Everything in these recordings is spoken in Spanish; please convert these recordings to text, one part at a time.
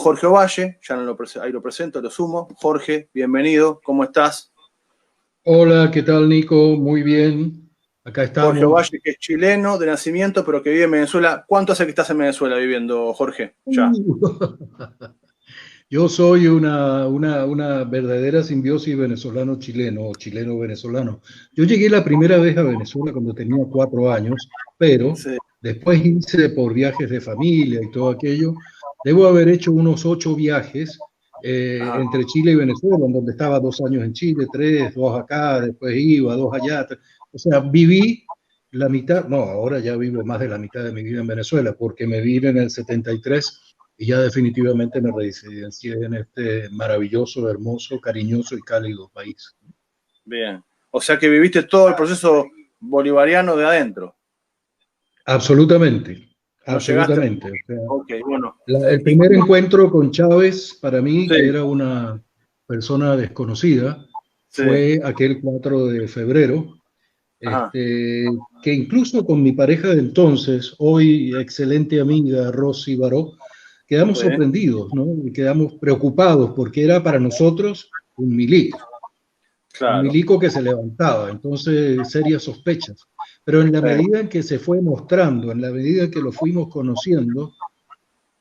Jorge Ovalle, ya no ahí lo presento, lo sumo. Jorge, bienvenido, ¿cómo estás? Hola, ¿qué tal, Nico? Muy bien, acá estamos. Jorge Ovalle, que es chileno de nacimiento, pero que vive en Venezuela. ¿Cuánto hace que estás en Venezuela viviendo, Jorge? Ya. Yo soy una verdadera simbiosis venezolano-chileno o chileno-venezolano. Yo llegué la primera vez a Venezuela cuando tenía 4 años, pero Sí. después hice por viajes de familia y todo aquello. Debo haber hecho unos 8 viajes entre Chile y Venezuela, en donde estaba 2 años en Chile, 3, 2 acá, después iba, 2 allá. O sea, viví la mitad, no, ahora ya vivo más de la mitad de mi vida en Venezuela, porque me vine en el 73 y ya definitivamente me residencié en este maravilloso, hermoso, cariñoso y cálido país. Bien. O sea que viviste todo el proceso bolivariano de adentro. Absolutamente, No llegaste. absolutamente. O sea, Ok, bueno. el ¿Y primer cómo? encuentro con Chávez, para mí, que Sí, era una persona desconocida, sí. fue aquel 4 de febrero, Ajá. que incluso con mi pareja de entonces, hoy excelente amiga Rosy Baró, quedamos Sí, sorprendidos, ¿no? Y quedamos preocupados porque era para nosotros un claro. milico que se levantaba, entonces serias sospechas. Pero en la Sí, medida en que se fue mostrando, en la medida en que lo fuimos conociendo,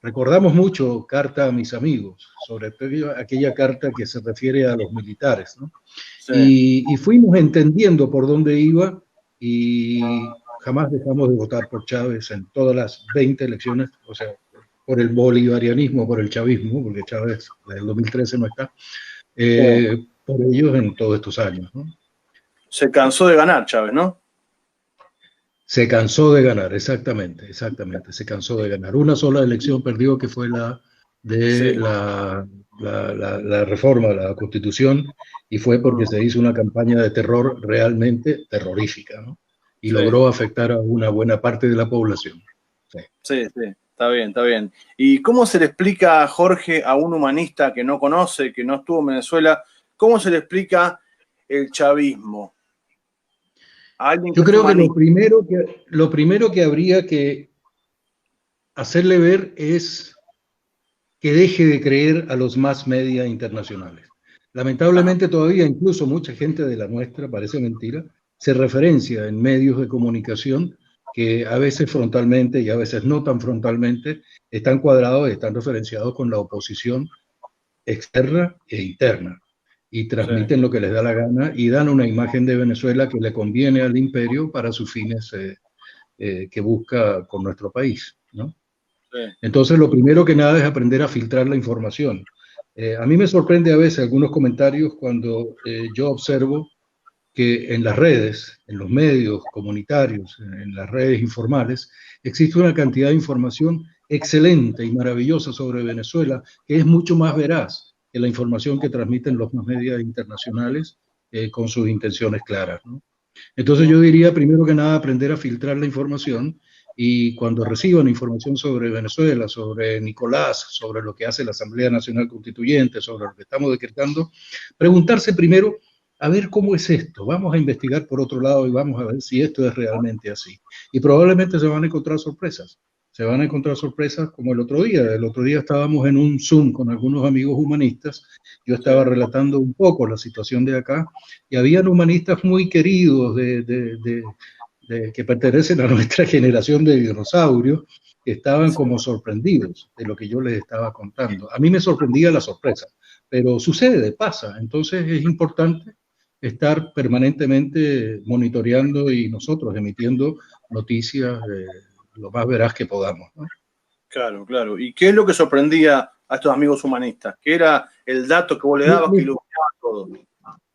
recordamos mucho Carta a mis amigos, sobre todo aquella carta que se refiere a los militares, ¿no? sí. Y fuimos entendiendo por dónde iba y jamás dejamos de votar por Chávez en todas las 20 elecciones, o sea, por el bolivarianismo, por el chavismo, porque Chávez desde el 2013 no está, Sí. por ellos en todos estos años, ¿no? Se cansó de ganar, Chávez, ¿no? Se cansó de ganar, exactamente, exactamente, se cansó de ganar. Una sola elección perdió, que fue la de Sí. la reforma de la Constitución, y fue porque Mm, se hizo una campaña de terror realmente terrorífica, ¿no? Y sí. logró afectar a una buena parte de la población. Sí. Sí, sí, está bien, está bien. ¿Y cómo se le explica, Jorge, a un humanista que no conoce, que no estuvo en Venezuela, cómo se le explica el chavismo? A alguien que Yo es creo que humanista. lo primero que habría que hacerle ver es que deje de creer a los mass media internacionales. Ajá, Lamentablemente todavía incluso mucha gente de la nuestra, parece mentira, se referencia en medios de comunicación que a veces frontalmente y a veces no tan frontalmente están cuadrados y están referenciados con la oposición externa e interna y sí, transmiten lo que les da la gana y dan una imagen de Venezuela que le conviene al imperio para sus fines que busca con nuestro país, ¿no? sí, Entonces, lo primero que nada es aprender a filtrar la información. A mí me sorprende a veces algunos comentarios cuando yo observo que en las redes, en los medios comunitarios, en las redes informales, existe una cantidad de información excelente y maravillosa sobre Venezuela que es mucho más veraz que la información que transmiten los medios internacionales con sus intenciones claras, ¿no? Entonces ujú, yo diría, primero que nada, aprender a filtrar la información y cuando reciban información sobre Venezuela, sobre Nicolás, sobre lo que hace la Asamblea Nacional Constituyente, sobre lo que estamos decretando, preguntarse primero, a ver cómo es esto. Vamos a investigar por otro lado y vamos a ver si esto es realmente así. Y probablemente se van a encontrar sorpresas. Se van a encontrar sorpresas como el otro día. El otro día estábamos en un Zoom con algunos amigos humanistas. Yo sí, estaba relatando un poco la situación de acá y habían humanistas muy queridos que pertenecen a nuestra generación de dinosaurios, que estaban sí. como sorprendidos de lo que yo les estaba contando. A mí me sorprendía la sorpresa, pero sucede, pasa. Entonces es importante estar permanentemente monitoreando y nosotros emitiendo noticias lo más veraz que podamos, ¿no? Claro, claro. ¿Y qué es lo que sorprendía a estos amigos humanistas? ¿Qué era el dato que vos le dabas que iluminaba todo?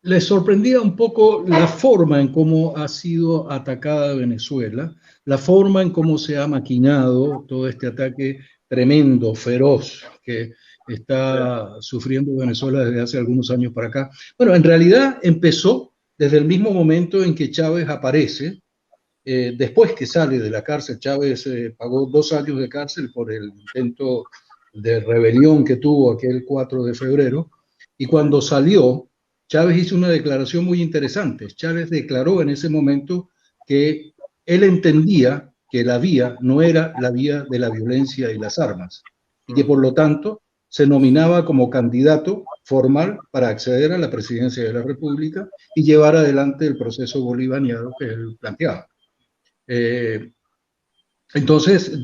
Les sorprendía un poco la forma en cómo ha sido atacada Venezuela, la forma en cómo se ha maquinado todo este ataque tremendo, feroz, que Sí, está sufriendo Venezuela desde hace algunos años para acá. Bueno, en realidad empezó desde el mismo momento en que Chávez aparece. Después que sale de la cárcel, Chávez pagó 2 años de cárcel por el intento de rebelión que tuvo aquel 4 de febrero. Y sí, cuando salió, Chávez hizo una declaración muy interesante. Chávez declaró en ese momento que él entendía que la vía no era la vía de la violencia y las armas, y que por lo tanto se nominaba como candidato formal para acceder a la presidencia de la República y llevar adelante el proceso bolivariano que él planteaba. Entonces,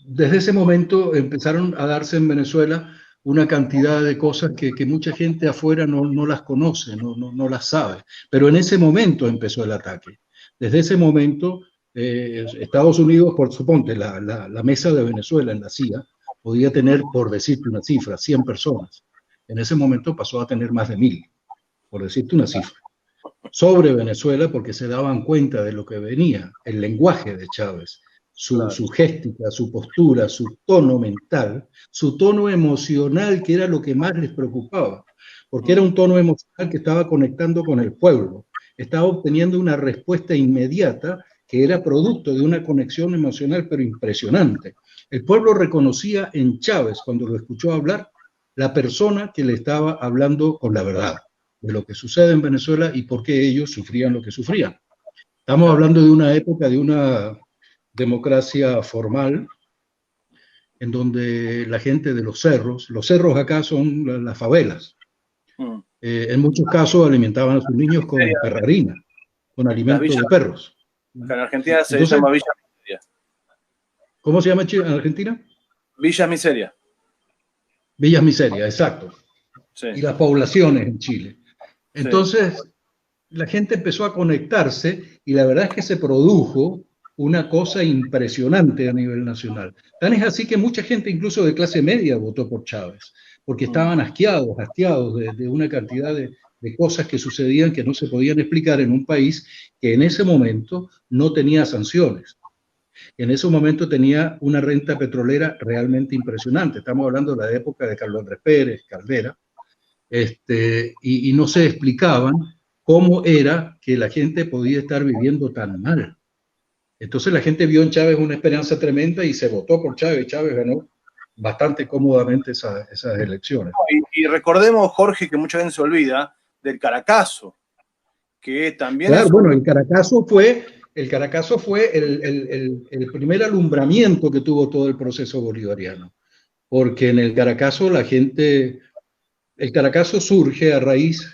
desde ese momento empezaron a darse en Venezuela una cantidad de cosas que mucha gente afuera no las conoce, no las sabe. Pero en ese momento empezó el ataque. Desde ese momento, Estados Unidos, por suponte, la mesa de Venezuela en la CIA, podía tener, por decirte una cifra, 100 personas. En ese momento pasó a tener más de 1000, por decirte una cifra. Sobre Venezuela, porque se daban cuenta de lo que venía, el lenguaje de Chávez, su géstica, su postura, su tono mental, su tono emocional, que era lo que más les preocupaba, porque era un tono emocional que estaba conectando con el pueblo, estaba obteniendo una respuesta inmediata que era producto de una conexión emocional, pero impresionante. El pueblo reconocía en Chávez, cuando lo escuchó hablar, la persona que le estaba hablando con la verdad de lo que sucede en Venezuela y por qué ellos sufrían lo que sufrían. Estamos hablando de una época de una democracia formal, en donde la gente de los cerros acá son las favelas, en muchos casos alimentaban a sus niños con perrarina, con alimentos de perros. En Argentina se llama Villa Miseria. ¿Cómo se llama en Argentina? Villas Miseria. Villas Miseria, exacto. Sí. Y las poblaciones en Chile. Entonces, sí, la gente empezó a conectarse y la verdad es que se produjo una cosa impresionante a nivel nacional. Tan es así que mucha gente, incluso de clase media, votó por Chávez, porque estaban hastiados de una cantidad de cosas que sucedían que no se podían explicar en un país que en ese momento no tenía sanciones. En ese momento tenía una renta petrolera realmente impresionante. Estamos hablando de la época de Carlos Andrés Pérez, Caldera, y no se explicaban cómo era que la gente podía estar viviendo tan mal. Entonces la gente vio en Chávez una esperanza tremenda y se votó por Chávez. Chávez ganó bastante cómodamente esas elecciones. Y recordemos, Jorge, que mucha gente se olvida del Caracazo, que también... Claro, bueno, el Caracazo fue el primer alumbramiento que tuvo todo el proceso bolivariano, porque en el Caracazo el Caracazo surge a raíz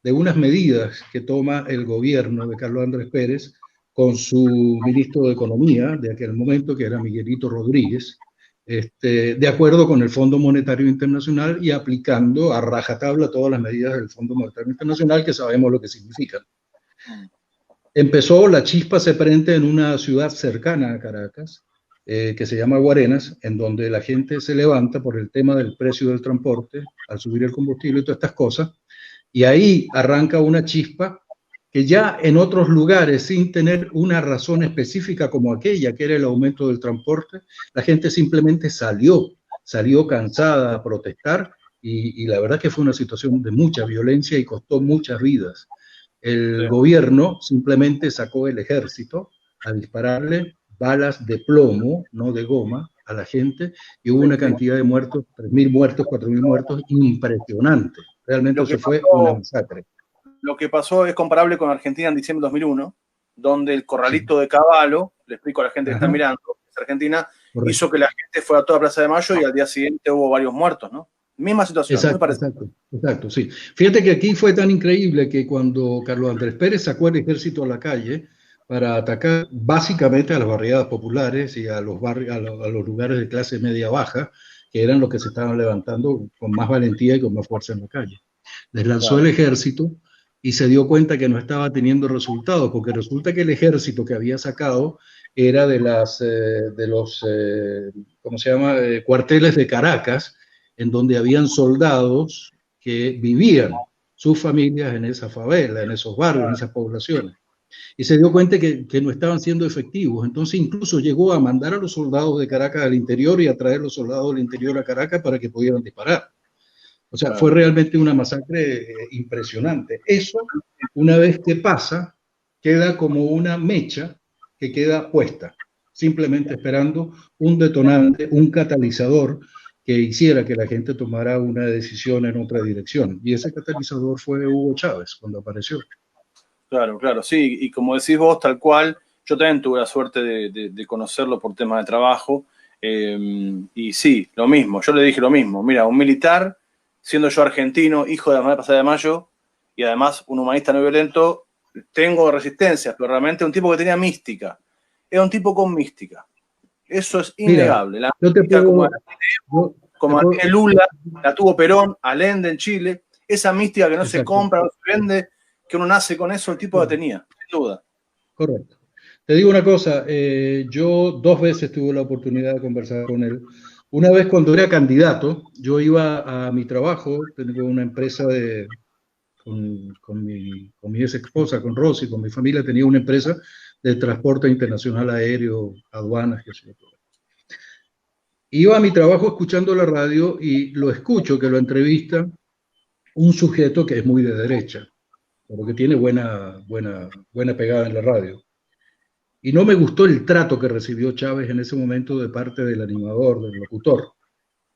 de unas medidas que toma el gobierno de Carlos Andrés Pérez con su ministro de Economía de aquel momento, que era Miguelito Rodríguez, de acuerdo con el Fondo Monetario Internacional y aplicando a rajatabla todas las medidas del Fondo Monetario Internacional, que sabemos lo que significan. Empezó, la chispa se prende en una ciudad cercana a Caracas, que se llama Guarenas, en donde la gente se levanta por el tema del precio del transporte, al subir el combustible y todas estas cosas, y ahí arranca una chispa que ya en otros lugares, sin tener una razón específica como aquella, que era el aumento del transporte, la gente simplemente salió cansada a protestar, y la verdad que fue una situación de mucha violencia y costó muchas vidas. El gobierno simplemente sacó el ejército a dispararle balas de plomo, no de goma, a la gente, y hubo una cantidad de muertos, 3.000 muertos, 4.000 muertos, impresionante. Realmente eso fue una masacre. Lo que pasó es comparable con Argentina en diciembre de 2001, donde el corralito de Cavallo, le explico a la gente que está mirando, es Argentina, hizo que la gente fuera a toda Plaza de Mayo y al día siguiente hubo varios muertos, ¿no? Misma situación. Exacto, sí. Fíjate que aquí fue tan increíble que cuando Carlos Andrés Pérez sacó el ejército a la calle para atacar básicamente a las barriadas populares y a los lugares de clase media baja, que eran los que se estaban levantando con más valentía y con más fuerza en la calle. Les lanzó el ejército y se dio cuenta que no estaba teniendo resultados, porque resulta que el ejército que había sacado era de los ¿cómo se llama? Cuarteles de Caracas, en donde habían soldados que vivían sus familias en esa favela, en esos barrios, en esas poblaciones. Y se dio cuenta que no estaban siendo efectivos. Entonces incluso llegó a mandar a los soldados de Caracas al interior y a traer los soldados del interior a Caracas para que pudieran disparar. O sea, fue realmente una masacre impresionante. Eso, una vez que pasa, queda como una mecha que queda puesta, simplemente esperando un detonante, un catalizador que hiciera que la gente tomara una decisión en otra dirección. Y ese catalizador fue Hugo Chávez, cuando apareció. Claro, sí. Y como decís vos, tal cual, yo también tuve la suerte de conocerlo por temas de trabajo. Y sí, lo mismo, yo le dije lo mismo. Mira, un militar, siendo yo argentino, hijo de la Madre Pasada de Mayo, y además un humanista no violento, tengo resistencias, pero realmente un tipo que tenía mística. Era un tipo con mística. Eso es Mira, innegable. La yo te mística puedo, yo te como la puedo, tiene Lula, la tuvo Perón, Allende en Chile, esa mística que no se exacto, compra, no se vende, que uno nace con eso, el tipo la tenía, sin duda. correcto. Te digo una cosa, yo 2 veces tuve la oportunidad de conversar con él. Una vez cuando era candidato, yo iba a mi trabajo, tengo una empresa con mi ex esposa, con Rosy, con mi familia, tenía una empresa de transporte internacional aéreo, aduanas, que sé yo. Iba a mi trabajo escuchando la radio y lo escucho que lo entrevista un sujeto que es muy de derecha, pero que tiene buena pegada en la radio. Y no me gustó el trato que recibió Chávez en ese momento de parte del animador, del locutor.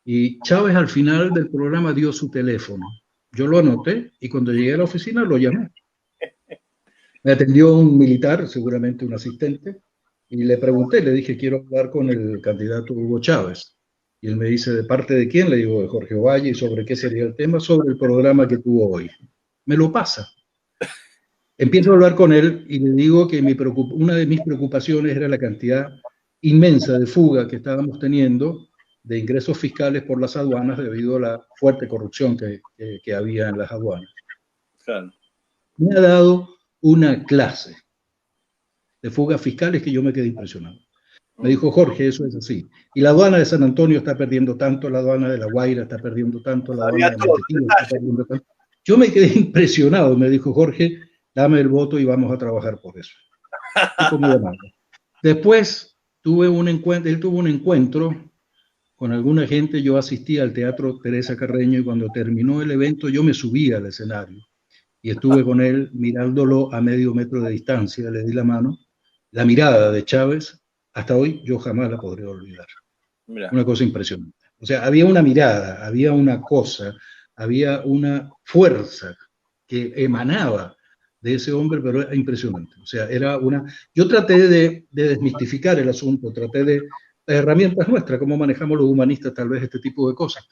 Y Chávez al final del programa dio su teléfono. Yo lo anoté y cuando llegué a la oficina lo llamé. Me atendió un militar, seguramente un asistente, y le pregunté, le dije, quiero hablar con el candidato Hugo Chávez. Y él me dice, ¿de parte de quién? Le digo, de Jorge Ovalle. ¿Y sobre qué sería el tema? Sobre el programa que tuvo hoy. Me lo pasa. Empiezo a hablar con él y le digo que una de mis preocupaciones era la cantidad inmensa de fuga que estábamos teniendo de ingresos fiscales por las aduanas debido a la fuerte corrupción que había en las aduanas. Claro. Me ha dado una clase de fugas fiscales que yo me quedé impresionado. Me dijo, Jorge, eso es así. Y la aduana de San Antonio está perdiendo tanto, la aduana de La Guaira está perdiendo tanto, la aduana de Maiquetía está perdiendo tanto. Yo me quedé impresionado, me dijo, Jorge, dame el voto y vamos a trabajar por eso. Tipo muy amable. Después él tuvo un encuentro con alguna gente, yo asistí al Teatro Teresa Carreño y cuando terminó el evento yo me subí al escenario y estuve con él mirándolo a medio metro de distancia, le di la mano. La mirada de Chávez, hasta hoy yo jamás la podré olvidar. Mirá. Una cosa impresionante. O sea, había una mirada, había una cosa, había una fuerza que emanaba de ese hombre, pero era impresionante. O sea, Yo traté de desmistificar el asunto, traté de las herramientas nuestras, cómo manejamos los humanistas tal vez este tipo de cosas.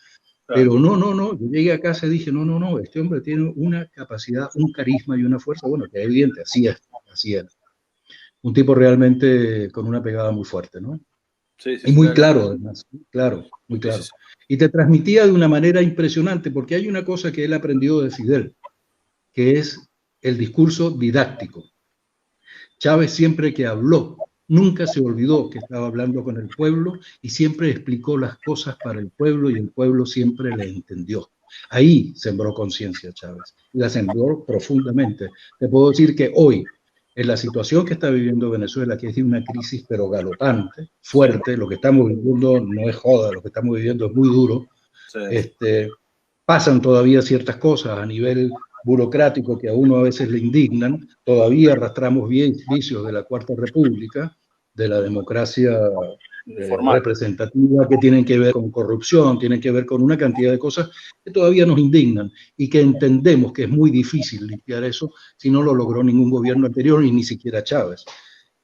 Claro. Pero no, yo llegué a casa y dije, no, este hombre tiene una capacidad, un carisma y una fuerza, bueno, que es evidente, así era. Un tipo realmente con una pegada muy fuerte, ¿no? Sí, Y muy claro, además, muy claro. Sí. Y te transmitía de una manera impresionante, porque hay una cosa que él aprendió de Fidel, que es el discurso didáctico. Chávez siempre que habló, nunca se olvidó que estaba hablando con el pueblo y siempre explicó las cosas para el pueblo y el pueblo siempre le entendió. Ahí sembró conciencia Chávez, y la sembró profundamente. Te puedo decir que hoy, en la situación que está viviendo Venezuela, que es de una crisis pero galopante, fuerte, lo que estamos viviendo no es joda, lo que estamos viviendo es muy duro, pasan todavía ciertas cosas a nivel burocrático que a uno a veces le indignan, todavía arrastramos vicios de la Cuarta República, de la democracia representativa, que tienen que ver con corrupción, tienen que ver con una cantidad de cosas que todavía nos indignan y que entendemos que es muy difícil limpiar eso si no lo logró ningún gobierno anterior y ni siquiera Chávez.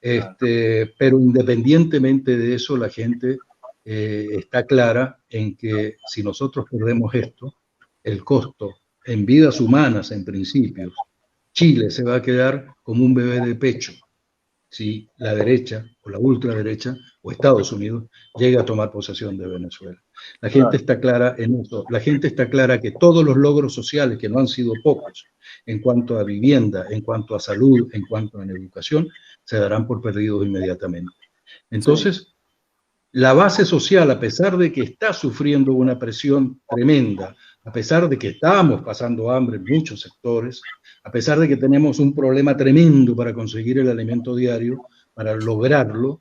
Pero independientemente de eso, la gente está clara en que si nosotros perdemos esto, el costo en vidas humanas, en principios, Chile se va a quedar como un bebé de pecho si la derecha o la ultraderecha o Estados Unidos llega a tomar posesión de Venezuela. La gente está clara en eso. La gente está clara que todos los logros sociales, que no han sido pocos, en cuanto a vivienda, en cuanto a salud, en cuanto a educación, se darán por perdidos inmediatamente. Entonces, la base social, a pesar de que está sufriendo una presión tremenda, a pesar de que estamos pasando hambre en muchos sectores, a pesar de que tenemos un problema tremendo para conseguir el alimento diario, para lograrlo,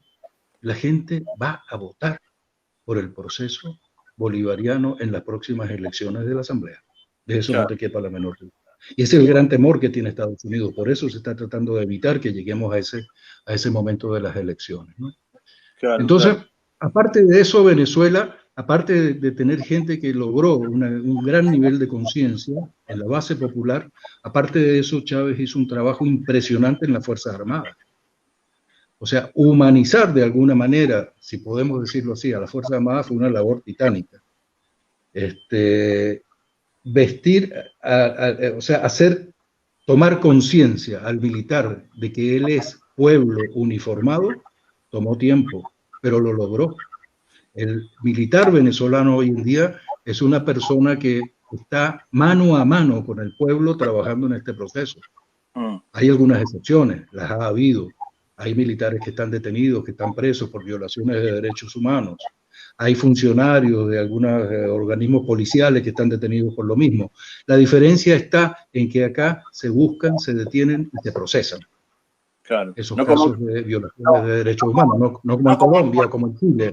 la gente va a votar por el proceso bolivariano en las próximas elecciones de la Asamblea. De eso no te quepa la menor duda. Y ese es el gran temor que tiene Estados Unidos. Por eso se está tratando de evitar que lleguemos a ese momento de las elecciones, ¿no? Entonces, aparte de eso, Venezuela, aparte de tener gente que logró un gran nivel de conciencia en la base popular, aparte de eso, Chávez hizo un trabajo impresionante en las Fuerzas Armadas. O sea, humanizar de alguna manera, si podemos decirlo así, a la Fuerza Armada fue una labor titánica. Vestir, o sea, tomar conciencia al militar de que él es pueblo uniformado, tomó tiempo, pero lo logró. El militar venezolano hoy en día es una persona que está mano a mano con el pueblo trabajando en este proceso. Hay algunas excepciones, las ha habido. Hay militares que están detenidos, que están presos por violaciones de derechos humanos. Hay funcionarios de algunos organismos policiales que están detenidos por lo mismo. La diferencia está en que acá se buscan, se detienen y se procesan. Claro. Esos casos de violaciones de derechos humanos, no como en Colombia, como en Chile.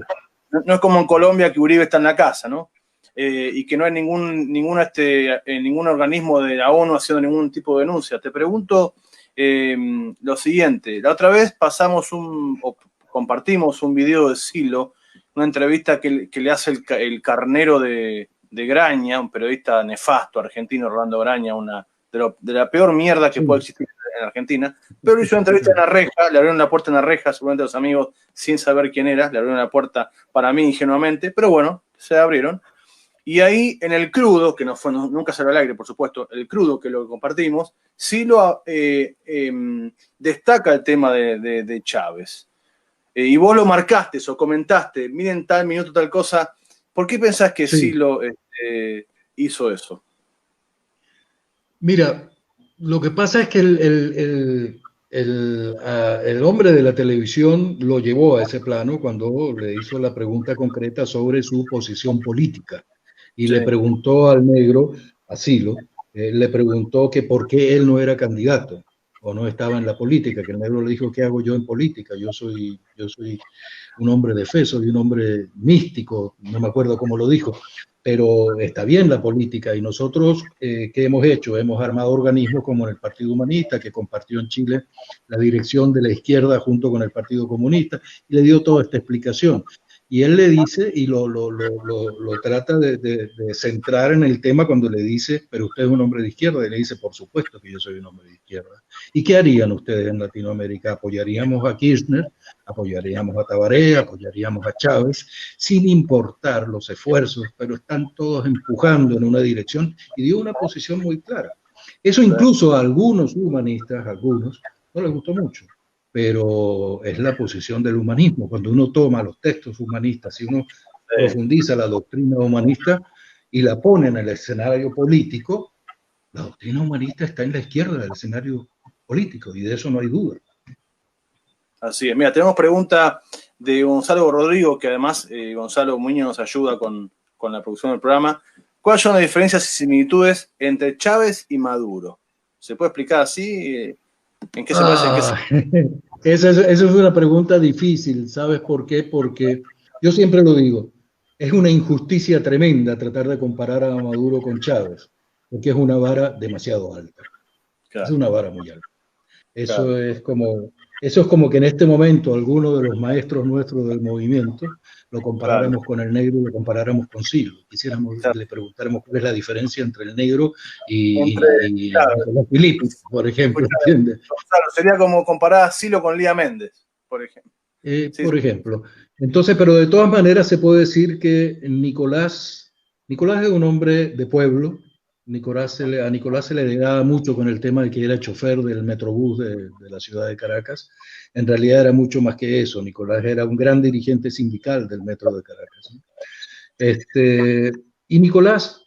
No es como en Colombia, que Uribe está en la casa, ¿no? Y que no hay ningún organismo de la ONU haciendo ningún tipo de denuncia. Te pregunto lo siguiente. La otra vez compartimos un video de Silo, una entrevista que le hace el carnero de Graña, un periodista nefasto argentino, Rolando Graña, de la peor mierda que puede existir en Argentina, pero hizo una entrevista en la reja, le abrieron la puerta en la reja, seguramente los amigos, sin saber quién era, le abrieron la puerta para mí ingenuamente, pero bueno, se abrieron. Y ahí, en el crudo, que nunca salió al aire, por supuesto, el crudo que lo compartimos, sí lo destaca el tema de Chávez. Y vos lo marcaste o comentaste, miren tal minuto, tal cosa. ¿Por qué pensás que sí lo hizo eso? Mira, lo que pasa es que el hombre de la televisión lo llevó a ese plano cuando le hizo la pregunta concreta sobre su posición política. Y le preguntó al negro, a Silo, le preguntó que por qué él no era candidato o no estaba en la política, que el negro le dijo, ¿qué hago yo en política? Yo soy un hombre de fe, soy un hombre místico, no me acuerdo cómo lo dijo, pero está bien la política. Y nosotros, ¿qué hemos hecho? Hemos armado organismos como el Partido Humanista, que compartió en Chile la dirección de la izquierda junto con el Partido Comunista, y le dio toda esta explicación. Y él le dice, y lo trata de centrar en el tema cuando le dice, pero usted es un hombre de izquierda, y le dice, por supuesto que yo soy un hombre de izquierda. ¿Y qué harían ustedes en Latinoamérica? ¿Apoyaríamos a Kirchner? ¿Apoyaríamos a Tabaré? ¿Apoyaríamos a Chávez? Sin importar los esfuerzos, pero están todos empujando en una dirección, y dio una posición muy clara. Eso incluso a algunos humanistas, no les gustó mucho, pero es la posición del humanismo. Cuando uno toma los textos humanistas y uno profundiza la doctrina humanista y la pone en el escenario político, la doctrina humanista está en la izquierda del escenario político, y de eso no hay duda. Así es. Mira, tenemos pregunta de Gonzalo Rodrigo, que además Gonzalo Muñoz nos ayuda con la producción del programa. ¿Cuáles son las diferencias y similitudes entre Chávez y Maduro? ¿Se puede explicar así? ¿En qué se parece? Esa es una pregunta difícil, ¿sabes por qué? Porque yo siempre lo digo, es una injusticia tremenda tratar de comparar a Maduro con Chávez, porque es una vara demasiado alta. Claro. Es una vara muy alta. Eso claro. Eso es como que en este momento alguno de los maestros nuestros del movimiento lo comparáramos claro. con el negro y lo comparáramos con Silo. Quisiéramos, claro. le preguntáramos cuál es la diferencia entre el negro y los Filipis, por ejemplo. ¿Entiendes? Claro, sería como comparar a Silo con Lía Méndez, por ejemplo. Por ejemplo. Entonces, pero de todas maneras se puede decir que Nicolás es un hombre de pueblo. A Nicolás se le daba mucho con el tema de que era chofer del Metrobús de la ciudad de Caracas. En realidad era mucho más que eso. Nicolás era un gran dirigente sindical del Metro de Caracas. Y Nicolás,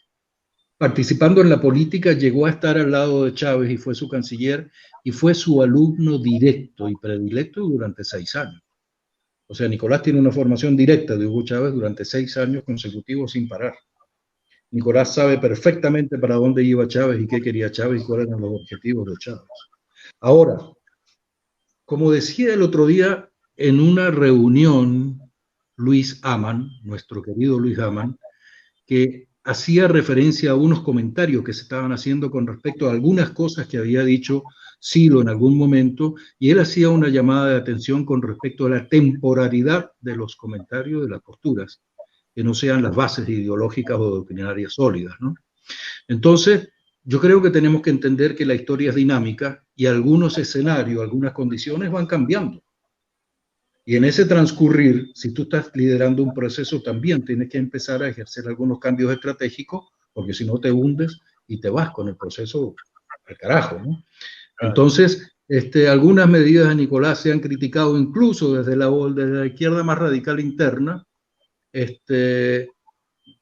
participando en la política, llegó a estar al lado de Chávez y fue su canciller y fue su alumno directo y predilecto durante 6 años. O sea, Nicolás tiene una formación directa de Hugo Chávez durante 6 años consecutivos sin parar. Nicolás sabe perfectamente para dónde iba Chávez y qué quería Chávez y cuáles eran los objetivos de Chávez. Ahora, como decía el otro día en una reunión Luis Aman, nuestro querido Luis Aman, que hacía referencia a unos comentarios que se estaban haciendo con respecto a algunas cosas que había dicho Silo en algún momento, y él hacía una llamada de atención con respecto a la temporalidad de los comentarios, de las posturas, que no sean las bases ideológicas o doctrinarias sólidas, ¿no? Entonces, yo creo que tenemos que entender que la historia es dinámica y algunos escenarios, algunas condiciones van cambiando. Y en ese transcurrir, si tú estás liderando un proceso, también tienes que empezar a ejercer algunos cambios estratégicos, porque si no te hundes y te vas con el proceso al carajo, ¿no? Entonces, algunas medidas de Nicolás se han criticado incluso desde la izquierda más radical interna,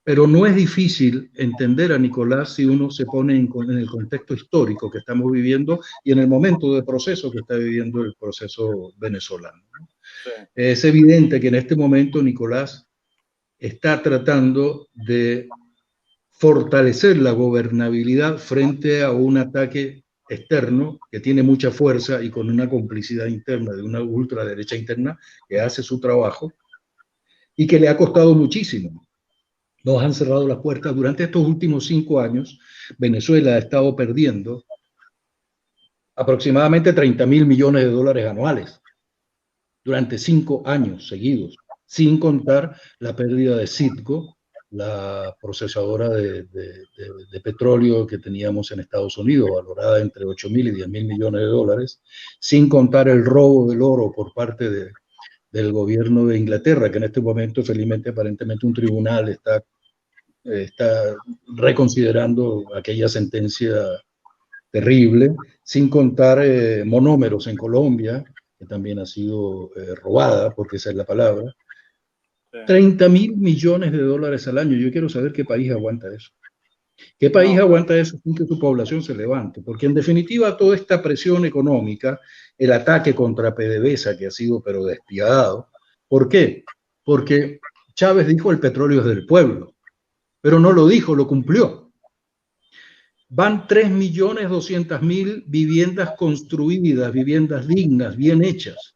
pero no es difícil entender a Nicolás si uno se pone en el contexto histórico que estamos viviendo y en el momento de proceso que está viviendo el proceso venezolano, ¿no? Sí. Es evidente que en este momento Nicolás está tratando de fortalecer la gobernabilidad frente a un ataque externo que tiene mucha fuerza y con una complicidad interna de una ultraderecha interna que hace su trabajo y que le ha costado muchísimo. Nos han cerrado las puertas. Durante estos últimos 5 años, Venezuela ha estado perdiendo aproximadamente 30.000 millones de dólares anuales durante 5 años seguidos, sin contar la pérdida de Citgo, la procesadora de petróleo que teníamos en Estados Unidos, valorada entre 8.000 y 10.000 millones de dólares, sin contar el robo del oro por parte del gobierno de Inglaterra, que en este momento, felizmente, aparentemente un tribunal está reconsiderando aquella sentencia terrible, sin contar monómeros en Colombia, que también ha sido robada, porque esa es la palabra. 30.000 millones de dólares al año. Yo quiero saber qué país aguanta eso. ¿Qué país aguanta eso sin que su población se levante? Porque en definitiva toda esta presión económica, el ataque contra PDVSA que ha sido pero despiadado. ¿Por qué? Porque Chávez dijo el petróleo es del pueblo, pero no lo dijo, lo cumplió. Van 3.200.000 viviendas construidas, viviendas dignas, bien hechas,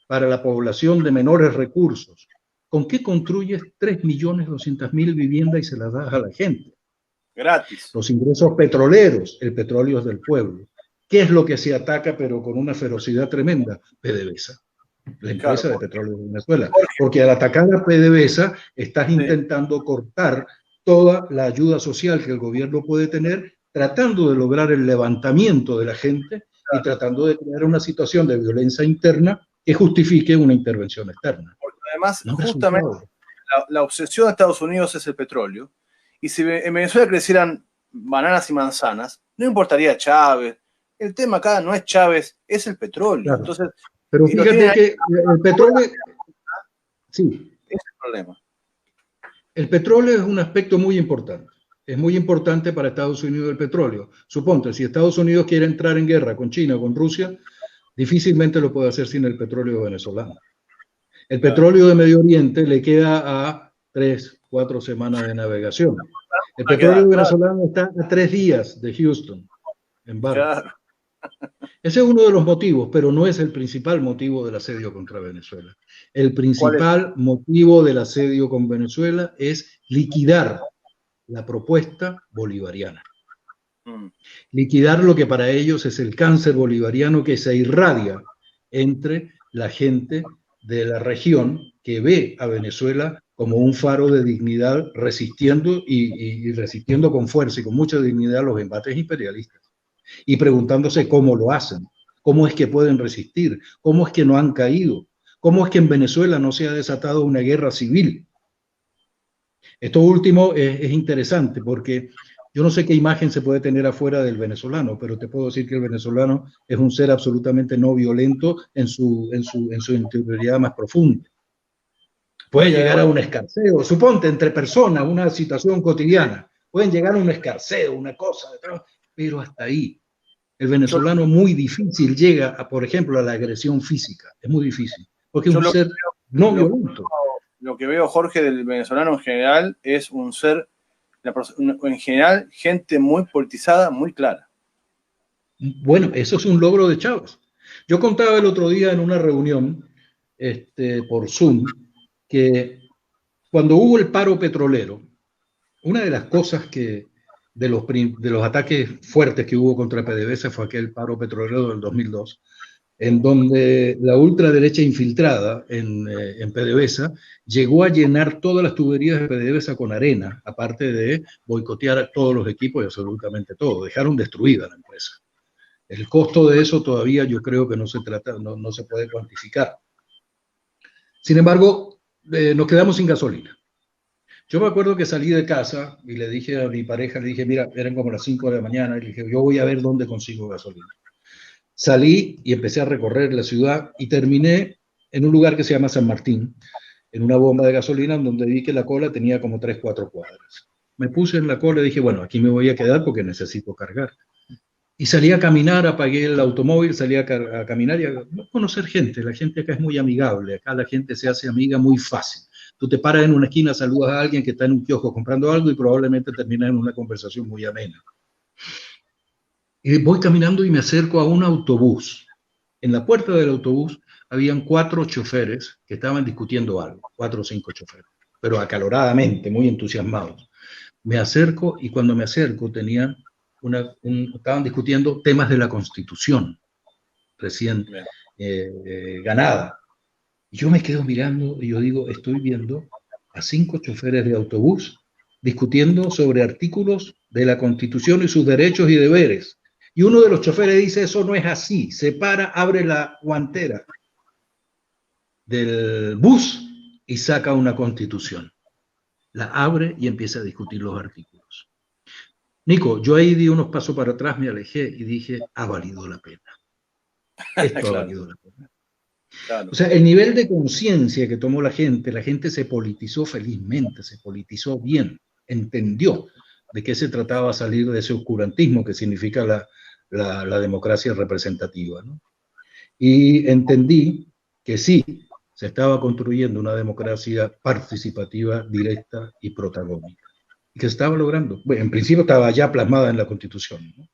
para la población de menores recursos. ¿Con qué construyes 3.200.000 viviendas y se las das a la gente? Gratis. Los ingresos petroleros, el petróleo es del pueblo. ¿Qué es lo que se ataca, pero con una ferocidad tremenda? PDVSA, la empresa de petróleo de Venezuela. Porque al atacar a PDVSA, estás intentando cortar toda la ayuda social que el gobierno puede tener, tratando de lograr el levantamiento de la gente y tratando de crear una situación de violencia interna que justifique una intervención externa. Porque además, justamente, la obsesión de Estados Unidos es el petróleo. Y si en Venezuela crecieran bananas y manzanas, no importaría Chávez. El tema acá no es Chávez, es el petróleo. Claro. Entonces, pero fíjate que el petróleo... Sí. Es el problema. El petróleo es un aspecto muy importante. Es muy importante para Estados Unidos el petróleo. Suponte, si Estados Unidos quiere entrar en guerra con China o con Rusia, difícilmente lo puede hacer sin el petróleo venezolano. El petróleo de Medio Oriente le queda a 3-4 semanas de navegación. El petróleo venezolano está a 3 días de Houston, en barco. Ese es uno de los motivos, pero no es el principal motivo del asedio contra Venezuela. El principal motivo del asedio con Venezuela es liquidar la propuesta bolivariana. Liquidar lo que para ellos es el cáncer bolivariano que se irradia entre la gente de la región que ve a Venezuela como un faro de dignidad resistiendo y resistiendo con fuerza y con mucha dignidad los embates imperialistas. Y preguntándose cómo lo hacen, cómo es que pueden resistir, cómo es que no han caído, cómo es que en Venezuela no se ha desatado una guerra civil. Esto último es interesante porque yo no sé qué imagen se puede tener afuera del venezolano, pero te puedo decir que el venezolano es un ser absolutamente no violento en su interioridad más profunda. Puede llegar a un escarceo, suponte entre personas, una situación cotidiana, pueden llegar a un escarceo, una cosa, pero hasta ahí. El venezolano muy difícil llega, a, por ejemplo, a la agresión física. Es muy difícil, porque es un ser no violento. Lo que veo, Jorge, del venezolano en general es un ser, en general, gente muy politizada, muy clara. Bueno, eso es un logro de Chávez. Yo contaba el otro día en una reunión por Zoom que cuando hubo el paro petrolero, una de las cosas que de los ataques fuertes que hubo contra PDVSA fue aquel paro petrolero del 2002, en donde la ultraderecha infiltrada en PDVSA llegó a llenar todas las tuberías de PDVSA con arena, aparte de boicotear a todos los equipos y absolutamente todo. Dejaron destruida la empresa. El costo de eso todavía yo creo que no se puede cuantificar. Sin embargo, nos quedamos sin gasolina. Yo me acuerdo que salí de casa y le dije a mi pareja, le dije, mira, eran como las 5 de la mañana, y le dije, yo voy a ver dónde consigo gasolina. Salí y empecé a recorrer la ciudad y terminé en un lugar que se llama San Martín, en una bomba de gasolina donde vi que la cola tenía como 3, 4 cuadras. Me puse en la cola y dije, bueno, aquí me voy a quedar porque necesito cargar. Y salí a caminar, apagué el automóvil, salí a caminar y a conocer gente. La gente acá es muy amigable, acá la gente se hace amiga muy fácil. Tú te paras en una esquina, saludas a alguien que está en un kiosco comprando algo y probablemente terminas en una conversación muy amena. Y voy caminando y me acerco a un autobús. En la puerta del autobús habían 4 choferes que estaban discutiendo algo, 4 o 5 choferes, pero acaloradamente, muy entusiasmados. Me acerco y cuando me acerco tenían estaban discutiendo temas de la Constitución recién ganada. Y yo me quedo mirando y yo digo, estoy viendo a 5 choferes de autobús discutiendo sobre artículos de la Constitución y sus derechos y deberes. Y uno de los choferes dice, eso no es así. Se para, abre la guantera del bus y saca una Constitución. La abre y empieza a discutir los artículos. Nico, yo ahí di unos pasos para atrás, me alejé y dije, ha valido la pena. Esto ha valido la pena. Claro. O sea, el nivel de conciencia que tomó la gente se politizó felizmente, se politizó bien, entendió de qué se trataba salir de ese oscurantismo que significa la democracia representativa, ¿no? Y entendí que sí, se estaba construyendo una democracia participativa, directa y protagónica, y que se estaba logrando. Bueno, en principio estaba ya plasmada en la Constitución, ¿no?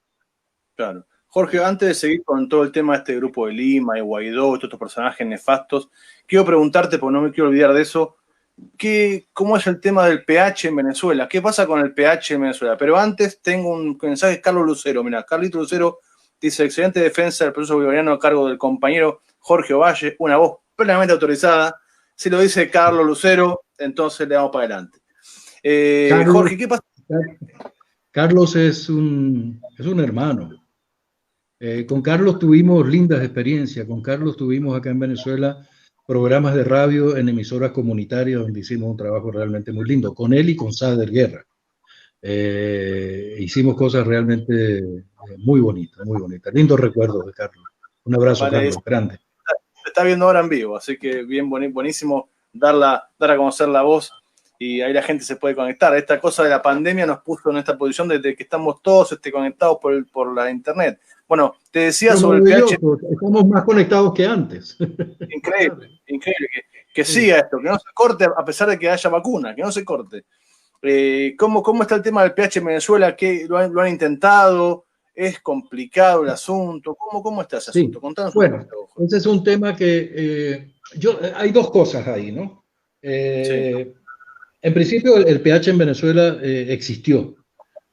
Claro. Jorge, antes de seguir con todo el tema de este grupo de Lima y Guaidó, todos estos personajes nefastos, quiero preguntarte, porque no me quiero olvidar de eso, ¿cómo es el tema del PH en Venezuela? ¿Qué pasa con el PH en Venezuela? Pero antes tengo un mensaje de Carlos Lucero. Mira, Carlito Lucero dice, excelente defensa del proceso bolivariano a cargo del compañero Jorge Ovalle, una voz plenamente autorizada. Si lo dice Carlos Lucero, entonces le damos para adelante. Jorge, ¿qué pasa? Carlos es un hermano. Con Carlos tuvimos lindas experiencias. Con Carlos tuvimos acá en Venezuela programas de radio en emisoras comunitarias donde hicimos un trabajo realmente muy lindo. Con él y con Sader Guerra. Hicimos cosas realmente muy bonitas, muy bonitas. Lindos recuerdos de Carlos. Un abrazo, vale, Carlos, grande. Se está viendo ahora en vivo, así que bien buenísimo dar a conocer la voz y ahí la gente se puede conectar. Esta cosa de la pandemia nos puso en esta posición de que estamos todos conectados por la internet. Bueno, te decía sobre el PH. Estamos más conectados que antes. Increíble, increíble. Que siga esto, que no se corte a pesar de que haya vacuna, que no se corte. ¿Cómo está el tema del PH en Venezuela? ¿Lo han intentado? ¿Es complicado el asunto? ¿Cómo está ese asunto? Contanos bueno, ese es un tema que hay dos cosas ahí, ¿no? Sí. En principio, el PH en Venezuela existió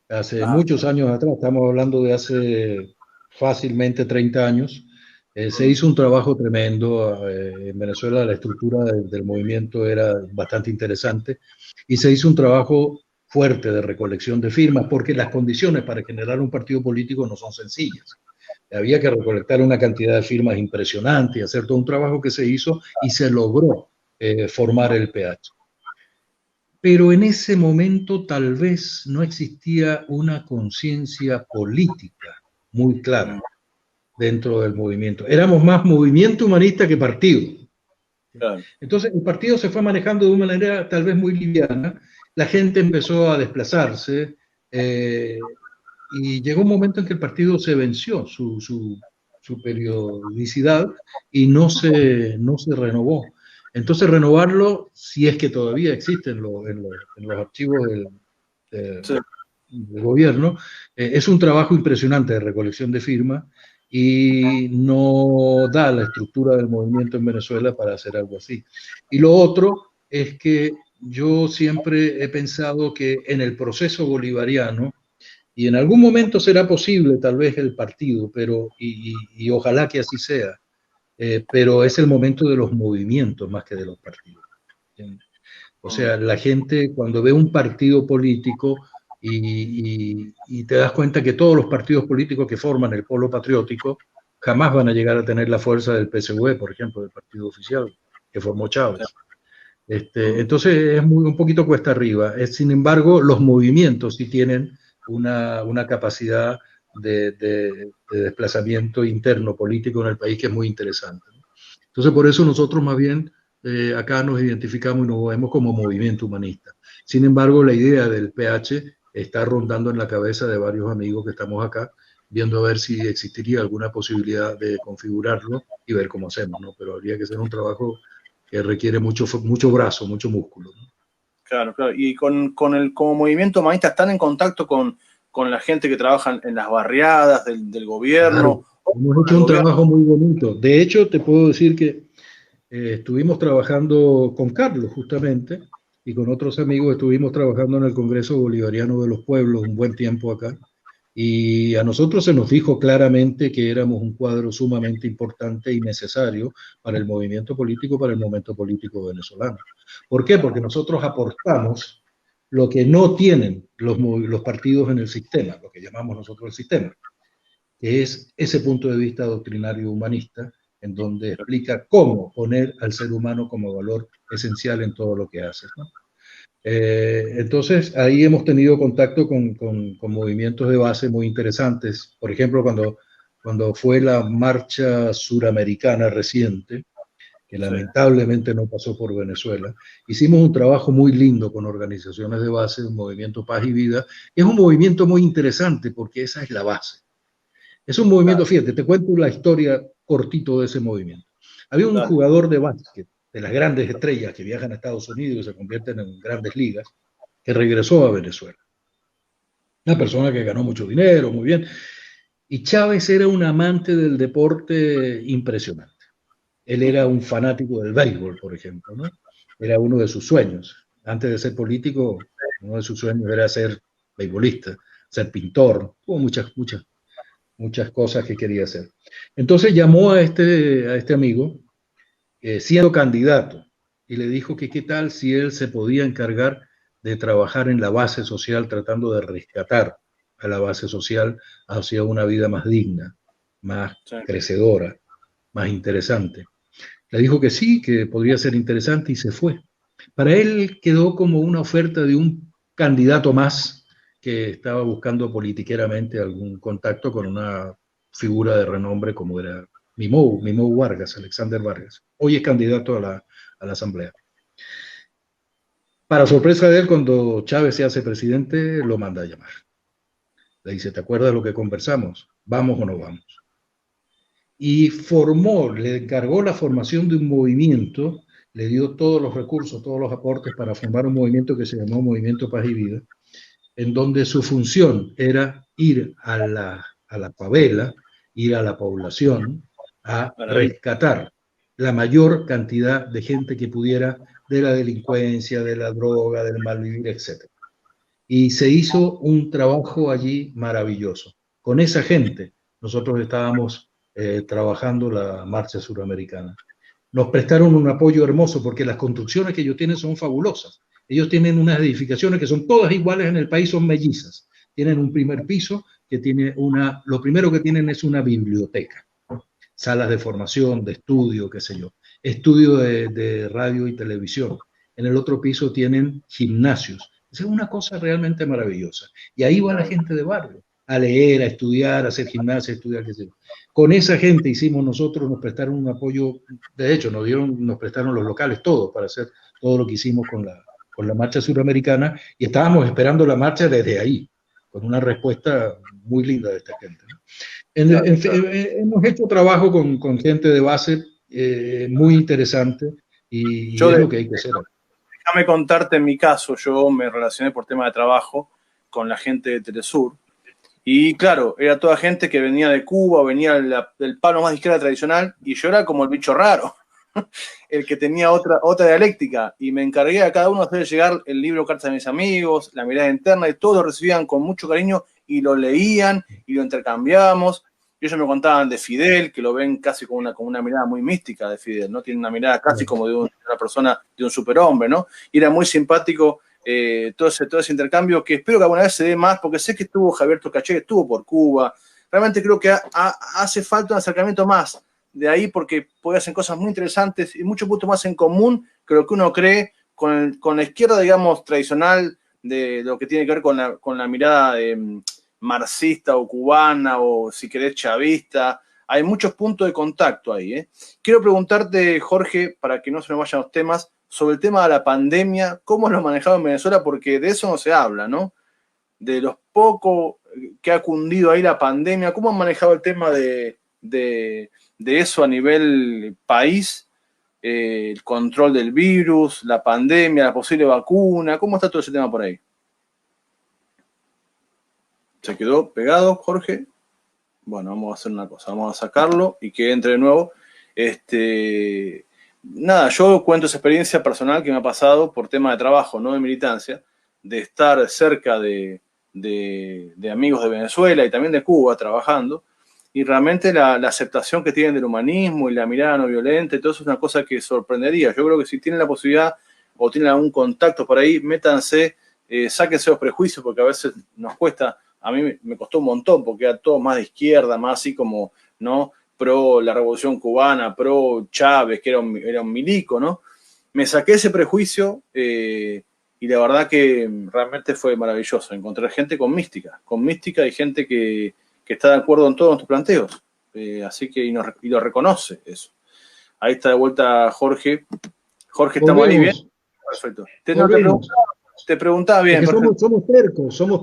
hace muchos años atrás, estamos hablando de hace fácilmente 30 años. Se hizo un trabajo tremendo. En Venezuela la estructura del movimiento era bastante interesante y se hizo un trabajo fuerte de recolección de firmas porque las condiciones para generar un partido político no son sencillas. Había que recolectar una cantidad de firmas impresionante y hacer todo un trabajo que se hizo y se logró formar el PH. Pero en ese momento tal vez no existía una conciencia política muy clara dentro del movimiento. Éramos más movimiento humanista que partido. Claro. Entonces el partido se fue manejando de una manera tal vez muy liviana, la gente empezó a desplazarse y llegó un momento en que el partido se venció su periodicidad y no se renovó. Entonces renovarlo, si es que todavía existen en los archivos del gobierno, es un trabajo impresionante de recolección de firmas y no da la estructura del movimiento en Venezuela para hacer algo así. Y lo otro es que yo siempre he pensado que en el proceso bolivariano, y en algún momento será posible tal vez el partido, pero y ojalá que así sea, pero es el momento de los movimientos más que de los partidos. O sea, la gente cuando ve un partido político y te das cuenta que todos los partidos políticos que forman el polo patriótico jamás van a llegar a tener la fuerza del PSV, por ejemplo, del partido oficial. que formó Chávez. Entonces es un poquito cuesta arriba. Sin embargo, los movimientos sí tienen una capacidad de desplazamiento interno político en el país que es muy interesante. Entonces, por eso nosotros más bien acá nos identificamos y nos vemos como movimiento humanista. Sin embargo, la idea del PH está rondando en la cabeza de varios amigos que estamos acá, viendo a ver si existiría alguna posibilidad de configurarlo y ver cómo hacemos, ¿no? Pero habría que hacer un trabajo que requiere mucho brazo, mucho músculo, ¿no? Claro, claro. Y como movimiento humanista, ¿están en contacto con la gente que trabaja en las barriadas del gobierno? Claro, hemos hecho un trabajo muy bonito. De hecho, te puedo decir que estuvimos trabajando con Carlos, justamente, y con otros amigos estuvimos trabajando en el Congreso Bolivariano de los Pueblos un buen tiempo acá. Y a nosotros se nos dijo claramente que éramos un cuadro sumamente importante y necesario para el movimiento político, para el momento político venezolano. ¿Por qué? Porque nosotros aportamos lo que no tienen los partidos en el sistema, lo que llamamos nosotros el sistema, que es ese punto de vista doctrinario humanista, en donde explica cómo poner al ser humano como valor esencial en todo lo que hace, ¿no? Entonces, ahí hemos tenido contacto con movimientos de base muy interesantes. Por ejemplo, cuando fue la marcha suramericana reciente, que lamentablemente no pasó por Venezuela, hicimos un trabajo muy lindo con organizaciones de base, un movimiento Paz y Vida. Es un movimiento muy interesante porque esa es la base. Es un movimiento, fíjate, te cuento la historia cortito de ese movimiento. Había un jugador de básquet, de las grandes estrellas que viajan a Estados Unidos y se convierten en grandes ligas, que regresó a Venezuela. Una persona que ganó mucho dinero, muy bien. Y Chávez era un amante del deporte impresionante. Él era un fanático del béisbol, por ejemplo, ¿no? Era uno de sus sueños. Antes de ser político, uno de sus sueños era ser beisbolista, ser pintor, hubo muchas cosas que quería hacer. Entonces llamó a este amigo, siendo candidato, y le dijo que qué tal si él se podía encargar de trabajar en la base social, tratando de rescatar a la base social hacia una vida más digna, más crecedora, más interesante. Le dijo que sí, que podría ser interesante y se fue. Para él quedó como una oferta de un candidato más que estaba buscando politiqueramente algún contacto con una figura de renombre como era Mimou Vargas, Alexander Vargas. Hoy es candidato a la Asamblea. Para sorpresa de él, cuando Chávez se hace presidente, lo manda a llamar. Le dice, ¿te acuerdas de lo que conversamos? ¿Vamos o no vamos? Y le encargó la formación de un movimiento, le dio todos los recursos, todos los aportes para formar un movimiento que se llamó Movimiento Paz y Vida, en donde su función era ir a la favela, ir a la población, a rescatar la mayor cantidad de gente que pudiera de la delincuencia, de la droga, del malvivir, etc. Y se hizo un trabajo allí maravilloso. Con esa gente nosotros estábamos trabajando la marcha suramericana. Nos prestaron un apoyo hermoso porque las construcciones que ellos tienen son fabulosas. Ellos tienen unas edificaciones que son todas iguales en el país, son mellizas. Tienen un primer piso que tiene lo primero que tienen es una biblioteca, salas de formación, de estudio, qué sé yo, estudio de radio y televisión. En el otro piso tienen gimnasios. Es una cosa realmente maravillosa. Y ahí va la gente de barrio, a leer, a estudiar, a hacer gimnasia, a estudiar, qué sé yo. Con esa gente hicimos nosotros, nos prestaron un apoyo, de hecho nos prestaron los locales todos para hacer todo lo que hicimos con la marcha suramericana y estábamos esperando la marcha desde ahí, con una respuesta muy linda de esta gente, ¿no? Hemos hecho trabajo con gente de base muy interesante y es lo que hay que hacer. Déjame contarte en mi caso, yo me relacioné por tema de trabajo con la gente de Telesur y claro, era toda gente que venía de Cuba, venía del palo más de izquierda tradicional y yo era como el bicho raro, el que tenía otra dialéctica y me encargué a cada uno de hacer llegar el libro Cartas de mis amigos, la mirada interna y todos lo recibían con mucho cariño y lo leían y lo intercambiábamos. Y ellos me contaban de Fidel, que lo ven casi con una mirada muy mística de Fidel, ¿no? Tiene una mirada casi como de una persona, de un superhombre, ¿no? Y era muy simpático todo ese intercambio que espero que alguna vez se dé más, porque sé que estuvo Javier Tocaché, estuvo por Cuba. Realmente creo que hace falta un acercamiento más de ahí porque puede hacer cosas muy interesantes y muchos puntos más en común que lo que uno cree con la izquierda, digamos, tradicional de lo que tiene que ver con la mirada marxista o cubana o, si querés, chavista. Hay muchos puntos de contacto ahí, ¿eh? Quiero preguntarte, Jorge, para que no se nos vayan los temas, sobre el tema de la pandemia, ¿cómo lo has manejado en Venezuela? Porque de eso no se habla, ¿no? De los pocos que ha cundido ahí la pandemia, ¿cómo han manejado el tema de eso a nivel país? El control del virus, la pandemia, la posible vacuna, ¿cómo está todo ese tema por ahí? ¿Se quedó pegado, Jorge? Bueno, vamos a hacer una cosa, vamos a sacarlo y que entre de nuevo. Nada, yo cuento esa experiencia personal que me ha pasado por tema de trabajo, no de militancia, de estar cerca de amigos de Venezuela y también de Cuba trabajando, y realmente la aceptación que tienen del humanismo y la mirada no violenta y todo eso es una cosa que sorprendería. Yo creo que si tienen la posibilidad o tienen algún contacto por ahí, métanse, sáquense los prejuicios, porque a veces nos cuesta. A mí me costó un montón porque era todo más de izquierda, más así como, ¿no? Pro la Revolución Cubana, pro Chávez, que era un milico, ¿no? Me saqué ese prejuicio y la verdad que realmente fue maravilloso encontrar gente con mística y gente que está de acuerdo en todos nuestros planteos. Así que, y lo reconoce eso. Ahí está de vuelta Jorge. Jorge, ¿estamos ahí bien? Perfecto. Te preguntaba bien. Es que somos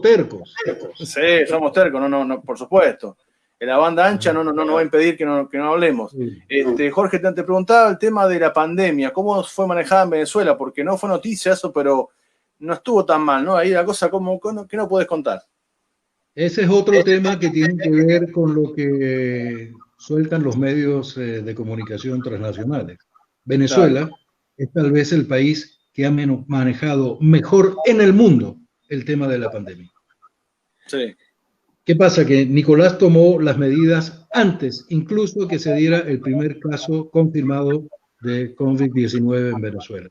tercos. Sí, somos tercos, no, por supuesto. En la banda ancha no va a impedir que no hablemos. Jorge, te preguntaba el tema de la pandemia, ¿cómo fue manejada en Venezuela? Porque no fue noticia eso, pero no estuvo tan mal, ¿no? Ahí la cosa, ¿qué no puedes contar? Ese es otro tema que tiene que ver con lo que sueltan los medios de comunicación transnacionales. Venezuela es tal vez el país que ha manejado mejor en el mundo el tema de la pandemia. Sí. ¿Qué pasa? Que Nicolás tomó las medidas antes, incluso que se diera el primer caso confirmado de COVID-19 en Venezuela.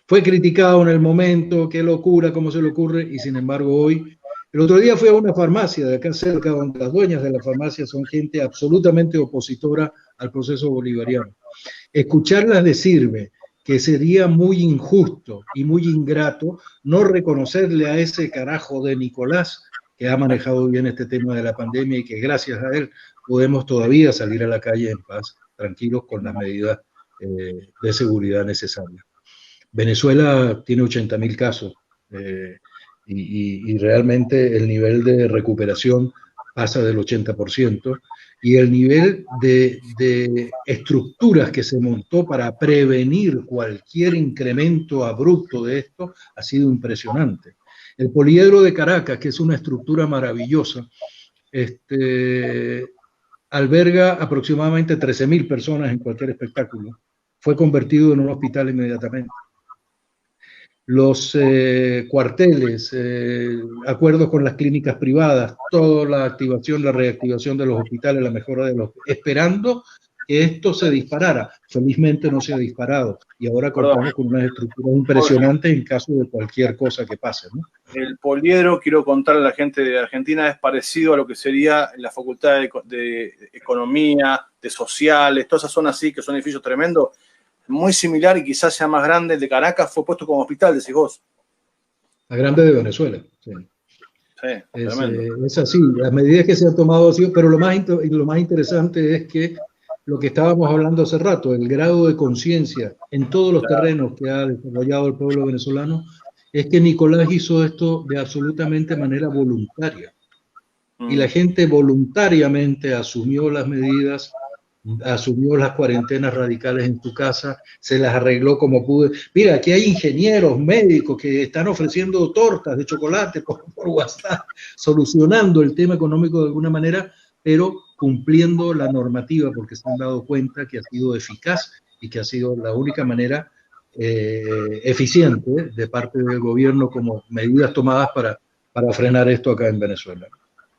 Fue criticado en el momento, qué locura, cómo se le ocurre, y sin embargo hoy, el otro día fui a una farmacia de acá cerca, donde las dueñas de la farmacia son gente absolutamente opositora al proceso bolivariano. Escucharlas decirme que sería muy injusto y muy ingrato no reconocerle a ese carajo de Nicolás que ha manejado bien este tema de la pandemia y que gracias a él podemos todavía salir a la calle en paz, tranquilos, con las medidas de seguridad necesarias. Venezuela tiene 80.000 casos y realmente el nivel de recuperación pasa del 80%, y el nivel de estructuras que se montó para prevenir cualquier incremento abrupto de esto ha sido impresionante. El Poliedro de Caracas, que es una estructura maravillosa, alberga aproximadamente 13.000 personas en cualquier espectáculo. Fue convertido en un hospital inmediatamente. Los cuarteles, acuerdos con las clínicas privadas, toda la activación, la reactivación de los hospitales, la mejora de los... esperando que esto se disparara. Felizmente no se ha disparado y ahora contamos con unas estructuras impresionantes en caso de cualquier cosa que pase, ¿no? El Poliedro, quiero contarle a la gente de Argentina, es parecido a lo que sería la Facultad de Economía, de Sociales, todas esas zonas así, que son edificios tremendos, muy similar y quizás sea más grande. El de Caracas fue puesto como hospital, decís vos. La grande de Venezuela, sí. Sí, es así, las medidas que se han tomado así, pero lo más interesante es que lo que estábamos hablando hace rato, el grado de conciencia en todos los terrenos que ha desarrollado el pueblo venezolano, es que Nicolás hizo esto de absolutamente manera voluntaria. Y la gente voluntariamente asumió las medidas, asumió las cuarentenas radicales en tu casa, se las arregló como pudo. Mira, aquí hay ingenieros, médicos que están ofreciendo tortas de chocolate por WhatsApp, solucionando el tema económico de alguna manera, pero cumpliendo la normativa, porque se han dado cuenta que ha sido eficaz y que ha sido la única manera eficiente de parte del gobierno como medidas tomadas para frenar esto acá en Venezuela.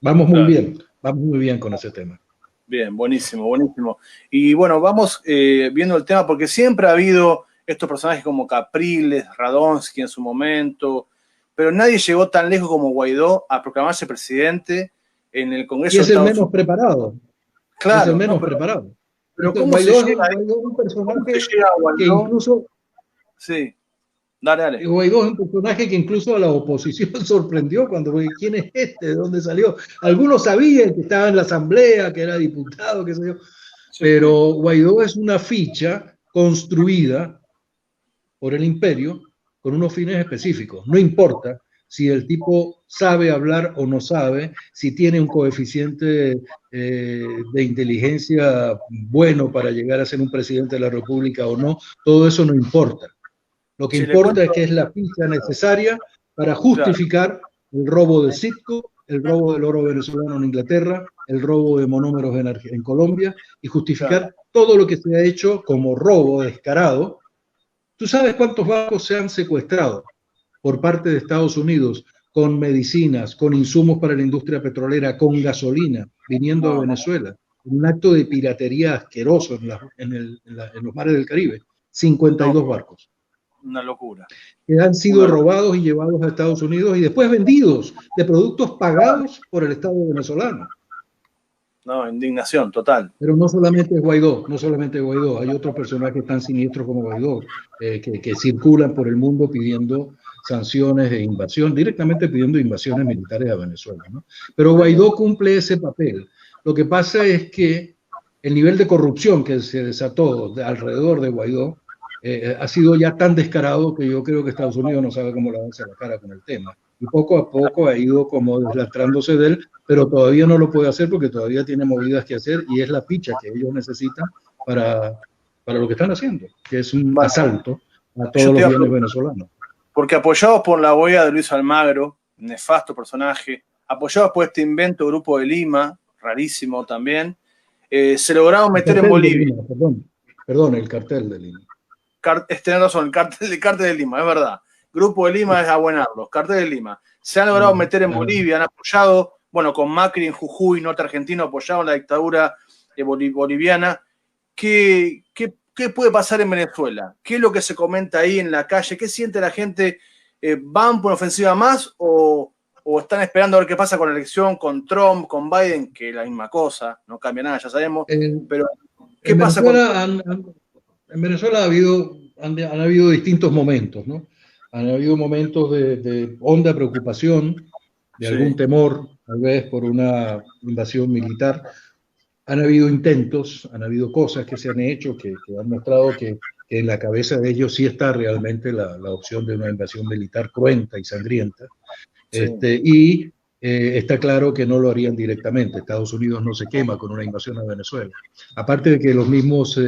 Vamos muy bien con ese tema. Bien, buenísimo, buenísimo. Y bueno, vamos viendo el tema, porque siempre ha habido estos personajes como Capriles, Radonsky en su momento, pero nadie llegó tan lejos como Guaidó a proclamarse presidente en el Congreso. Y es el menos preparado. Claro. Es el menos preparado. Pero Entonces, ¿cómo se Guaidó, llega ahí? Guaidó es un ¿Cómo personaje se llega a que Guaidó? incluso Sí, dale. Guaidó es un personaje que incluso a la oposición sorprendió cuando ¿quién es este? ¿De dónde salió? Algunos sabían que estaba en la asamblea, que era diputado, qué sé yo, Sí, pero Guaidó es una ficha construida por el imperio con unos fines específicos. No importa si el tipo sabe hablar o no sabe, si tiene un coeficiente de inteligencia bueno para llegar a ser un presidente de la República o no, todo eso no importa. Lo que sí, le importa es cuento, que es la ficha necesaria para claro, justificar el robo de Citgo, el robo del oro venezolano en Inglaterra, el robo de monómeros en Colombia y claro. justificar todo lo que se ha hecho como robo descarado. ¿Tú sabes cuántos barcos se han secuestrado por parte de Estados Unidos con medicinas, con insumos para la industria petrolera, con gasolina, viniendo de No, Venezuela? Un acto de piratería asqueroso en los mares del Caribe. 52 no, barcos una locura. que han sido Una locura. robados y llevados a Estados Unidos y después vendidos de productos pagados por el Estado venezolano. No, indignación total. Pero no solamente es Guaidó, no solamente es Guaidó, hay otros personajes tan siniestros como Guaidó que circulan por el mundo pidiendo sanciones de invasión, directamente pidiendo invasiones militares a Venezuela, ¿no? Pero Guaidó cumple ese papel. Lo que pasa es que el nivel de corrupción que se desató alrededor de Guaidó ha sido ya tan descarado que yo creo que Estados Unidos no sabe cómo lavarse la cara con el tema. Y poco a poco ha ido como deslastrándose de él, pero todavía no lo puede hacer porque todavía tiene movidas que hacer y es la ficha que ellos necesitan para lo que están haciendo, que es un Bueno, asalto a yo todos te los iba a bienes preguntar, venezolanos. porque apoyados por la OEA de Luis Almagro, nefasto personaje, apoyados por este invento Grupo de Lima, rarísimo también, se lograron El meter en cartel de Bolivia. Lima, perdón, el cartel de Lima. Tenés razón, el cártel de Lima, es verdad. Grupo de Lima es abonarlos, cartel de Lima. Se han logrado meter en Bolivia, han apoyado, bueno, con Macri en Jujuy, norte argentino, apoyaron la dictadura boliviana. ¿Qué puede pasar en Venezuela? ¿Qué es lo que se comenta ahí en la calle? ¿Qué siente la gente? ¿Van por una ofensiva más o están esperando a ver qué pasa con la elección, con Trump, con Biden? Que es la misma cosa, no cambia nada, ya sabemos. Pero, ¿qué pasa con En Venezuela han habido distintos momentos, ¿no? Han habido momentos de honda preocupación, de algún temor, tal vez por una invasión militar. Han habido intentos, han habido cosas que se han hecho que han mostrado que en la cabeza de ellos sí está realmente la opción de una invasión militar cruenta y sangrienta. Y está claro que no lo harían directamente. Estados Unidos no se quema con una invasión a Venezuela. Aparte de que los mismos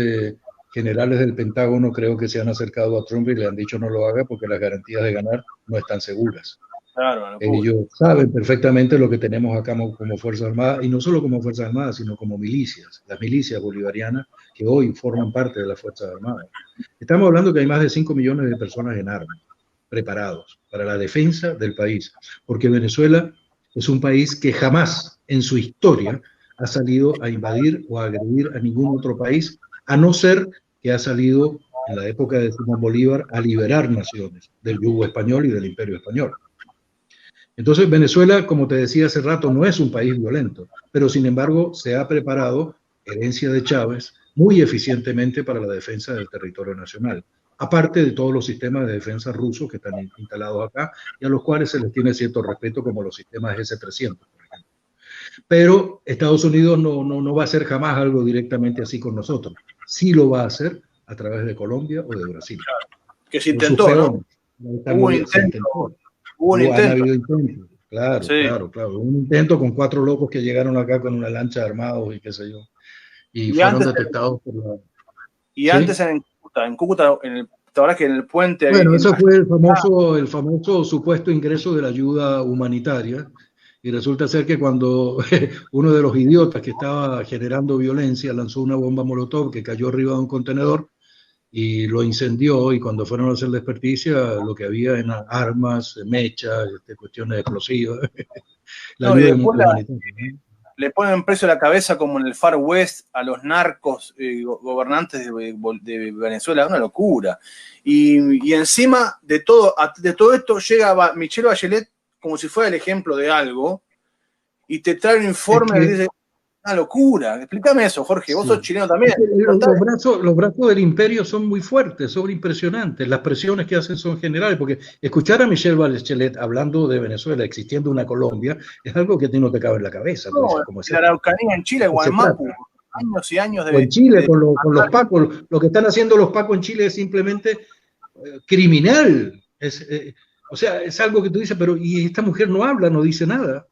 generales del Pentágono creo que se han acercado a Trump y le han dicho no lo haga porque las garantías de ganar no están seguras. Claro, Ellos saben perfectamente lo que tenemos acá como Fuerzas Armadas, y no solo como Fuerzas Armadas, sino como milicias, las milicias bolivarianas que hoy forman parte de las Fuerzas Armadas. Estamos hablando que hay más de 5 millones de personas en armas, preparados para la defensa del país, porque Venezuela es un país que jamás en su historia ha salido a invadir o a agredir a ningún otro país, a no ser que ha salido en la época de Simón Bolívar a liberar naciones del yugo español y del imperio español. Entonces, Venezuela, como te decía hace rato, no es un país violento, pero sin embargo se ha preparado, herencia de Chávez, muy eficientemente para la defensa del territorio nacional, aparte de todos los sistemas de defensa rusos que están instalados acá y a los cuales se les tiene cierto respeto, como los sistemas S-300, por ejemplo. Pero Estados Unidos no va a hacer jamás algo directamente así con nosotros. Sí lo va a hacer a través de Colombia o de Brasil. Que se Por sus intentó, peones. ¿no? Hubo un intento. Han habido intentos, claro. Un intento con 4 locos que llegaron acá con una lancha armados y qué sé yo. Y fueron detectados por la... Y antes en Cúcuta, la verdad que en el puente... Bueno, eso fue el famoso supuesto ingreso de la ayuda humanitaria. Y resulta ser que cuando uno de los idiotas que estaba generando violencia lanzó una bomba molotov que cayó arriba de un contenedor y lo incendió, y cuando fueron a hacer la experticia lo que había eran armas, mechas, cuestiones explosivas. La ayuda humanitaria. Le ponen precio a la cabeza como en el Far West a los narcos gobernantes de Venezuela, una locura. Y encima de todo esto llega Michelle Bachelet como si fuera el ejemplo de algo y te trae un informe que dice Una locura. Explícame eso, Jorge. Vos sos chileno también. Los brazos del imperio son muy fuertes, son impresionantes. Las presiones que hacen son generales, porque escuchar a Michelle Bachelet hablando de Venezuela, existiendo una Colombia, es algo que a ti no te cabe en la cabeza. No, la Araucanía en Chile, Guaymapu, años y años de... O en Chile, con los pacos. Lo que están haciendo los pacos en Chile es simplemente criminal. O sea, es algo que tú dices, pero y esta mujer no habla, no dice nada.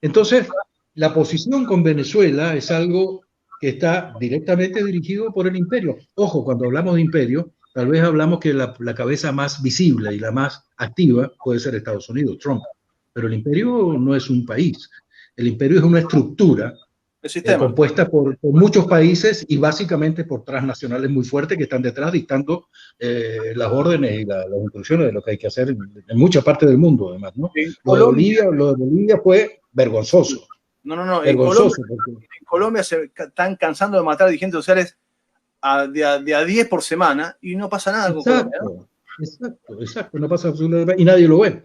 Entonces, la posición con Venezuela es algo que está directamente dirigido por el imperio. Ojo, cuando hablamos de imperio, tal vez hablamos que la cabeza más visible y la más activa puede ser Estados Unidos, Trump. Pero el imperio no es un país. El imperio es una estructura compuesta por muchos países y básicamente por transnacionales muy fuertes que están detrás dictando las órdenes y las instrucciones de lo que hay que hacer en muchas partes del mundo, además, ¿no? Sí, lo de Bolivia fue vergonzoso. No. Vergonzoso, en Colombia se están cansando de matar dirigentes sociales de a 10 por semana y no pasa nada con Colombia, ¿no? Exacto, no pasa absolutamente nada y nadie lo ve.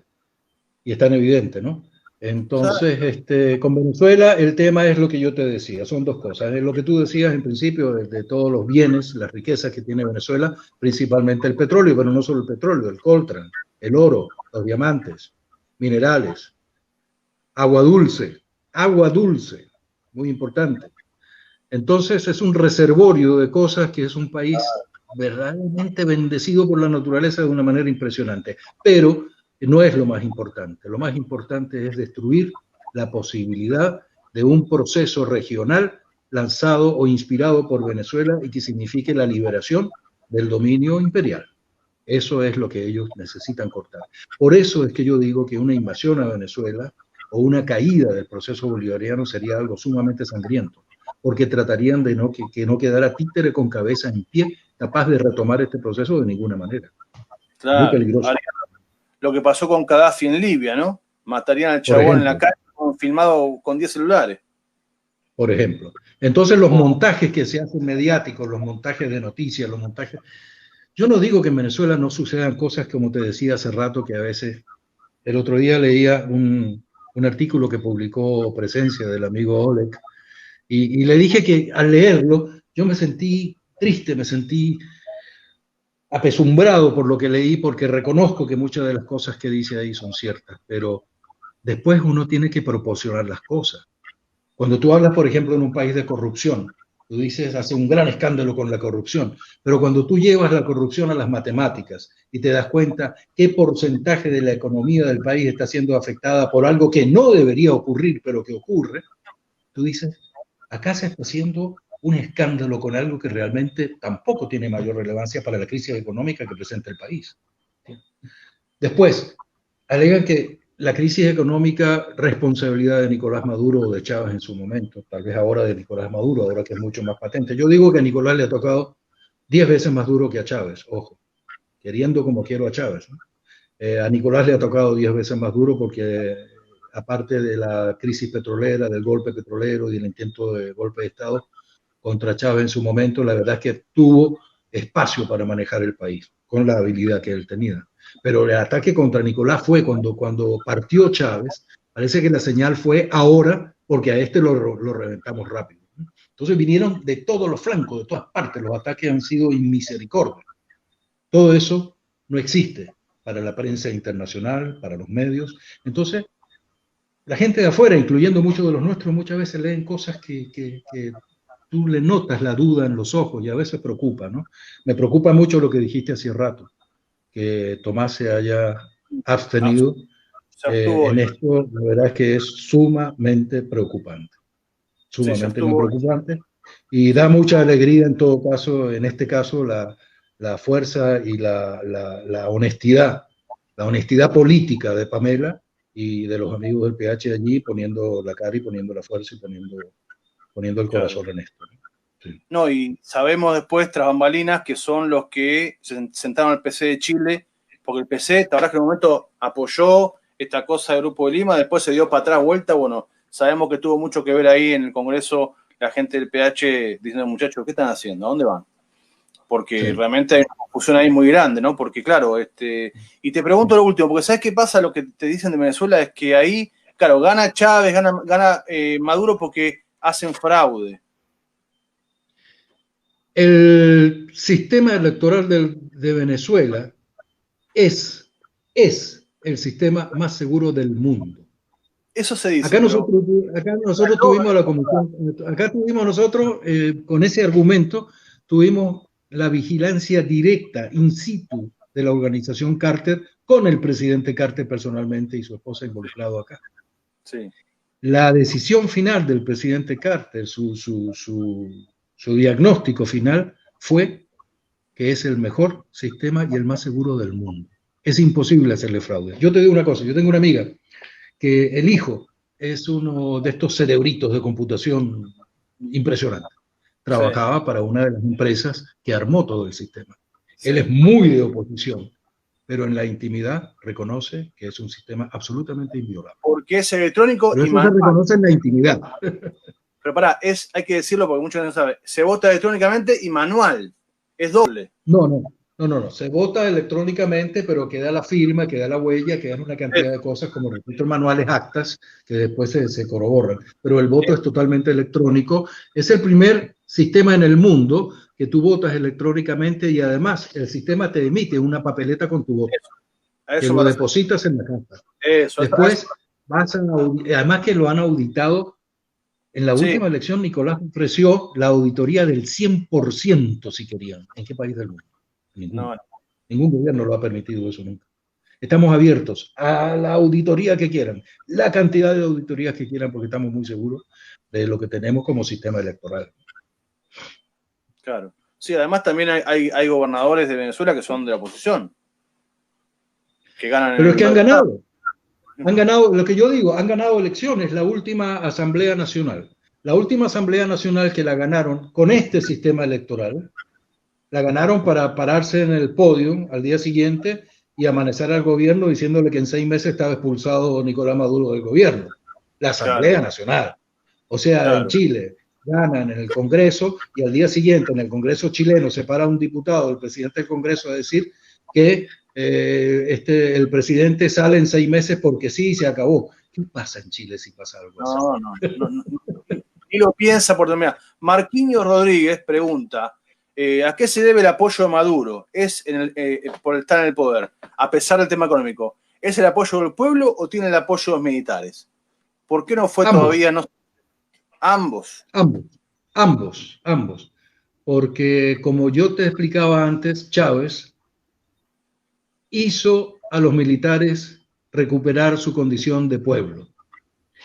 Y es tan evidente, ¿no? Entonces, con Venezuela el tema es lo que yo te decía, son dos cosas. Es lo que tú decías en principio de todos los bienes, las riquezas que tiene Venezuela, principalmente el petróleo, pero no solo el petróleo, el coltran, el oro, los diamantes, minerales, agua dulce, muy importante. Entonces es un reservorio de cosas que es un país verdaderamente bendecido por la naturaleza de una manera impresionante. Pero no es lo más importante. Lo más importante es destruir la posibilidad de un proceso regional lanzado o inspirado por Venezuela y que signifique la liberación del dominio imperial. Eso es lo que ellos necesitan cortar. Por eso es que yo digo que una invasión a Venezuela o una caída del proceso bolivariano sería algo sumamente sangriento, porque tratarían de que no quedara títere con cabeza en pie, capaz de retomar este proceso de ninguna manera. Claro, muy peligroso. Lo que pasó con Gaddafi en Libia, ¿no? Matarían al chabón en la calle filmado con 10 celulares. Por ejemplo. Entonces los montajes que se hacen mediáticos, los montajes de noticias, los montajes... Yo no digo que en Venezuela no sucedan cosas como te decía hace rato, que a veces... El otro día leía un artículo que publicó Presencia del amigo Oleg, y le dije que al leerlo yo me sentí triste, me sentí apesumbrado por lo que leí, porque reconozco que muchas de las cosas que dice ahí son ciertas, pero después uno tiene que proporcionar las cosas. Cuando tú hablas, por ejemplo, en un país de corrupción, tú dices, hace un gran escándalo con la corrupción, pero cuando tú llevas la corrupción a las matemáticas y te das cuenta qué porcentaje de la economía del país está siendo afectada por algo que no debería ocurrir, pero que ocurre, tú dices, acá se está haciendo un escándalo con algo que realmente tampoco tiene mayor relevancia para la crisis económica que presenta el país. Después, alegan que la crisis económica, responsabilidad de Nicolás Maduro o de Chávez en su momento, tal vez ahora de Nicolás Maduro, ahora que es mucho más patente. Yo digo que a Nicolás le ha tocado 10 veces más duro que a Chávez, ojo, queriendo como quiero a Chávez, ¿no? A Nicolás le ha tocado 10 veces más duro porque aparte de la crisis petrolera, del golpe petrolero y del intento de golpe de Estado contra Chávez en su momento, la verdad es que tuvo espacio para manejar el país, con la habilidad que él tenía. Pero el ataque contra Nicolás fue cuando partió Chávez, parece que la señal fue ahora, porque a este lo reventamos rápido. Entonces vinieron de todos los flancos, de todas partes, los ataques han sido inmisericordia. Todo eso no existe para la prensa internacional, para los medios. Entonces, la gente de afuera, incluyendo muchos de los nuestros, muchas veces leen cosas que tú le notas la duda en los ojos y a veces preocupa, ¿no? Me preocupa mucho lo que dijiste hace rato, que Tomás se haya abstenido en esto. La verdad es que es sumamente preocupante, sumamente muy preocupante, y da mucha alegría en todo caso, en este caso, la fuerza y la honestidad política de Pamela y de los amigos del PH allí, poniendo la cara y poniendo la fuerza y poniendo el corazón en esto. Sí. No, y sabemos después, tras bambalinas, que son los que se sentaron al PC de Chile, porque el PC, la verdad que en un momento apoyó esta cosa del Grupo de Lima, después se dio para atrás vuelta. Bueno, sabemos que tuvo mucho que ver ahí en el Congreso la gente del PH diciendo, muchachos, ¿qué están haciendo? ¿A dónde van? Porque realmente hay una confusión ahí muy grande, ¿no? Porque claro, y te pregunto lo último, porque ¿sabes qué pasa? Lo que te dicen de Venezuela es que ahí, claro, gana Chávez, gana Maduro porque hacen fraude? El sistema electoral de Venezuela es el sistema más seguro del mundo. Eso se dice. Acá nosotros tuvimos la comisión, acá tuvimos nosotros, con ese argumento, tuvimos la vigilancia directa, in situ, de la organización Carter, con el presidente Carter personalmente y su esposa involucrado acá. Sí. La decisión final del presidente Carter, su diagnóstico final fue que es el mejor sistema y el más seguro del mundo. Es imposible hacerle fraude. Yo te digo una cosa, yo tengo una amiga que el hijo es uno de estos cerebritos de computación impresionante. Trabajaba para una de las empresas que armó todo el sistema. Él es muy de oposición, pero en la intimidad reconoce que es un sistema absolutamente inviolable. Porque es electrónico pero y eso se reconoce en la intimidad. Pero pará, hay que decirlo porque muchos no saben. Se vota electrónicamente y manual. Es doble. No. Se vota electrónicamente, pero queda la firma, queda la huella, quedan una cantidad de cosas como registros manuales, actas, que después se corroboran. Pero el voto es totalmente electrónico. Es el primer sistema en el mundo que tú votas electrónicamente y además el sistema te emite una papeleta con tu voto. Que lo depositas en la casa. Después además que lo han auditado. En la última elección, Nicolás ofreció la auditoría del 100% si querían. ¿En qué país del mundo? Ningún gobierno lo ha permitido eso nunca. Estamos abiertos a la auditoría que quieran, la cantidad de auditorías que quieran, porque estamos muy seguros de lo que tenemos como sistema electoral. Claro. Sí, además también hay gobernadores de Venezuela que son de la oposición. Que ganan. Pero es que han ganado. Han ganado, lo que yo digo, han ganado elecciones, la última Asamblea Nacional. La última Asamblea Nacional que la ganaron con este sistema electoral, la ganaron para pararse en el podio al día siguiente y amanecer al gobierno diciéndole que en 6 meses estaba expulsado Nicolás Maduro del gobierno. La Asamblea Nacional. O sea, en Chile ganan en el Congreso y al día siguiente en el Congreso chileno se para un diputado, el presidente del Congreso, a decir que el presidente sale en 6 meses porque sí y se acabó. ¿Qué pasa en Chile si pasa algo así? No. Y lo piensa por terminar. Marquinhos Rodríguez pregunta, ¿a qué se debe el apoyo a Maduro? ¿Es por estar en el poder, a pesar del tema económico? ¿Es el apoyo del pueblo o tiene el apoyo de los militares? ¿Por qué no fue todavía? Ambos. Porque como yo te explicaba antes, Chávez hizo a los militares recuperar su condición de pueblo.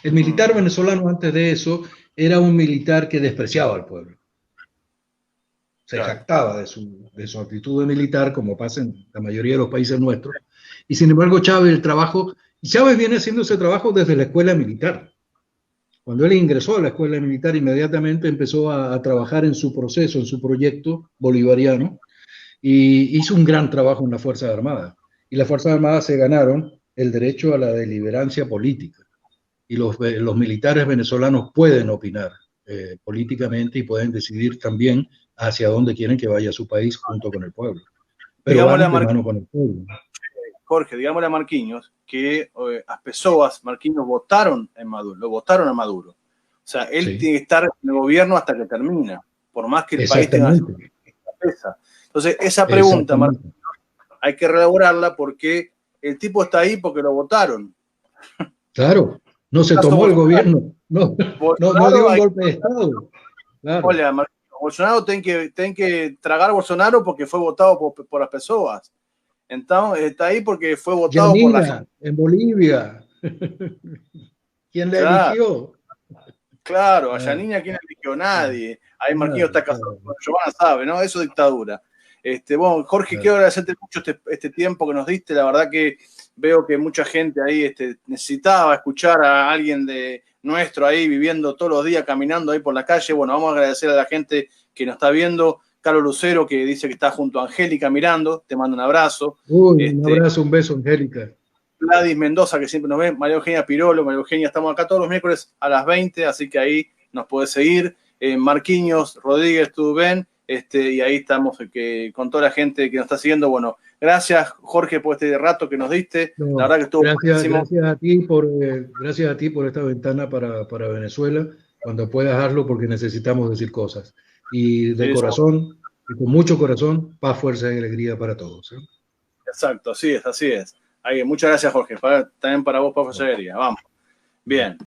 El militar venezolano antes de eso era un militar que despreciaba al pueblo. Se jactaba de su actitud de militar, como pasa en la mayoría de los países nuestros. Y sin embargo, Chávez viene haciendo ese trabajo desde la escuela militar. Cuando él ingresó a la escuela militar, inmediatamente empezó a trabajar en su proceso, en su proyecto bolivariano, y hizo un gran trabajo en las Fuerzas Armadas. Y las Fuerzas Armadas se ganaron el derecho a la deliberancia política. Y los militares venezolanos pueden opinar políticamente y pueden decidir también hacia dónde quieren que vaya su país junto con el pueblo. Pero van de mano con el pueblo. Jorge, digámosle a Marquinhos que a Pessoas, Marquinhos votaron a Maduro. O sea, él tiene que estar en el gobierno hasta que termina, por más que el país tenga pesa. Entonces, esa pregunta, Marquinhos, hay que reelaborarla porque el tipo está ahí porque lo votaron. Claro, no se tomó el gobierno, no dio un golpe de Estado. Claro. Hola, Marquinhos, Bolsonaro tiene que tragar a Bolsonaro porque fue votado por las personas. Entonces, está ahí porque fue votado por la gente. En Bolivia. ¿Quién le eligió? Claro, a Yanina, ¿quién eligió? Nadie. Ahí Marquinhos está casado con Giovanna, sabe, ¿no? Eso es dictadura. Bueno, Jorge, quiero agradecerte mucho este tiempo que nos diste. La verdad que veo que mucha gente ahí necesitaba escuchar a alguien de nuestro ahí viviendo todos los días, caminando ahí por la calle. Bueno, vamos a agradecer a la gente que nos está viendo. Carlos Lucero, que dice que está junto a Angélica mirando, te mando un abrazo. Un abrazo, un beso, Angélica. Gladys Mendoza, que siempre nos ve, María Eugenia Pirolo, María Eugenia, estamos acá todos los miércoles a las 20, así que ahí nos podés seguir. Marquinhos Rodríguez, tú ven, y ahí estamos con toda la gente que nos está siguiendo. Bueno, gracias, Jorge, por este rato que nos diste. La verdad que estuvo buenísimo. Gracias a ti por esta ventana para Venezuela. Cuando puedas hazlo porque necesitamos decir cosas. Y de Sí, corazón, y con mucho corazón, paz, fuerza y alegría para todos. exacto, así es, así es. Muchas gracias, Jorge. También para vos, profesor. Vamos. Bien.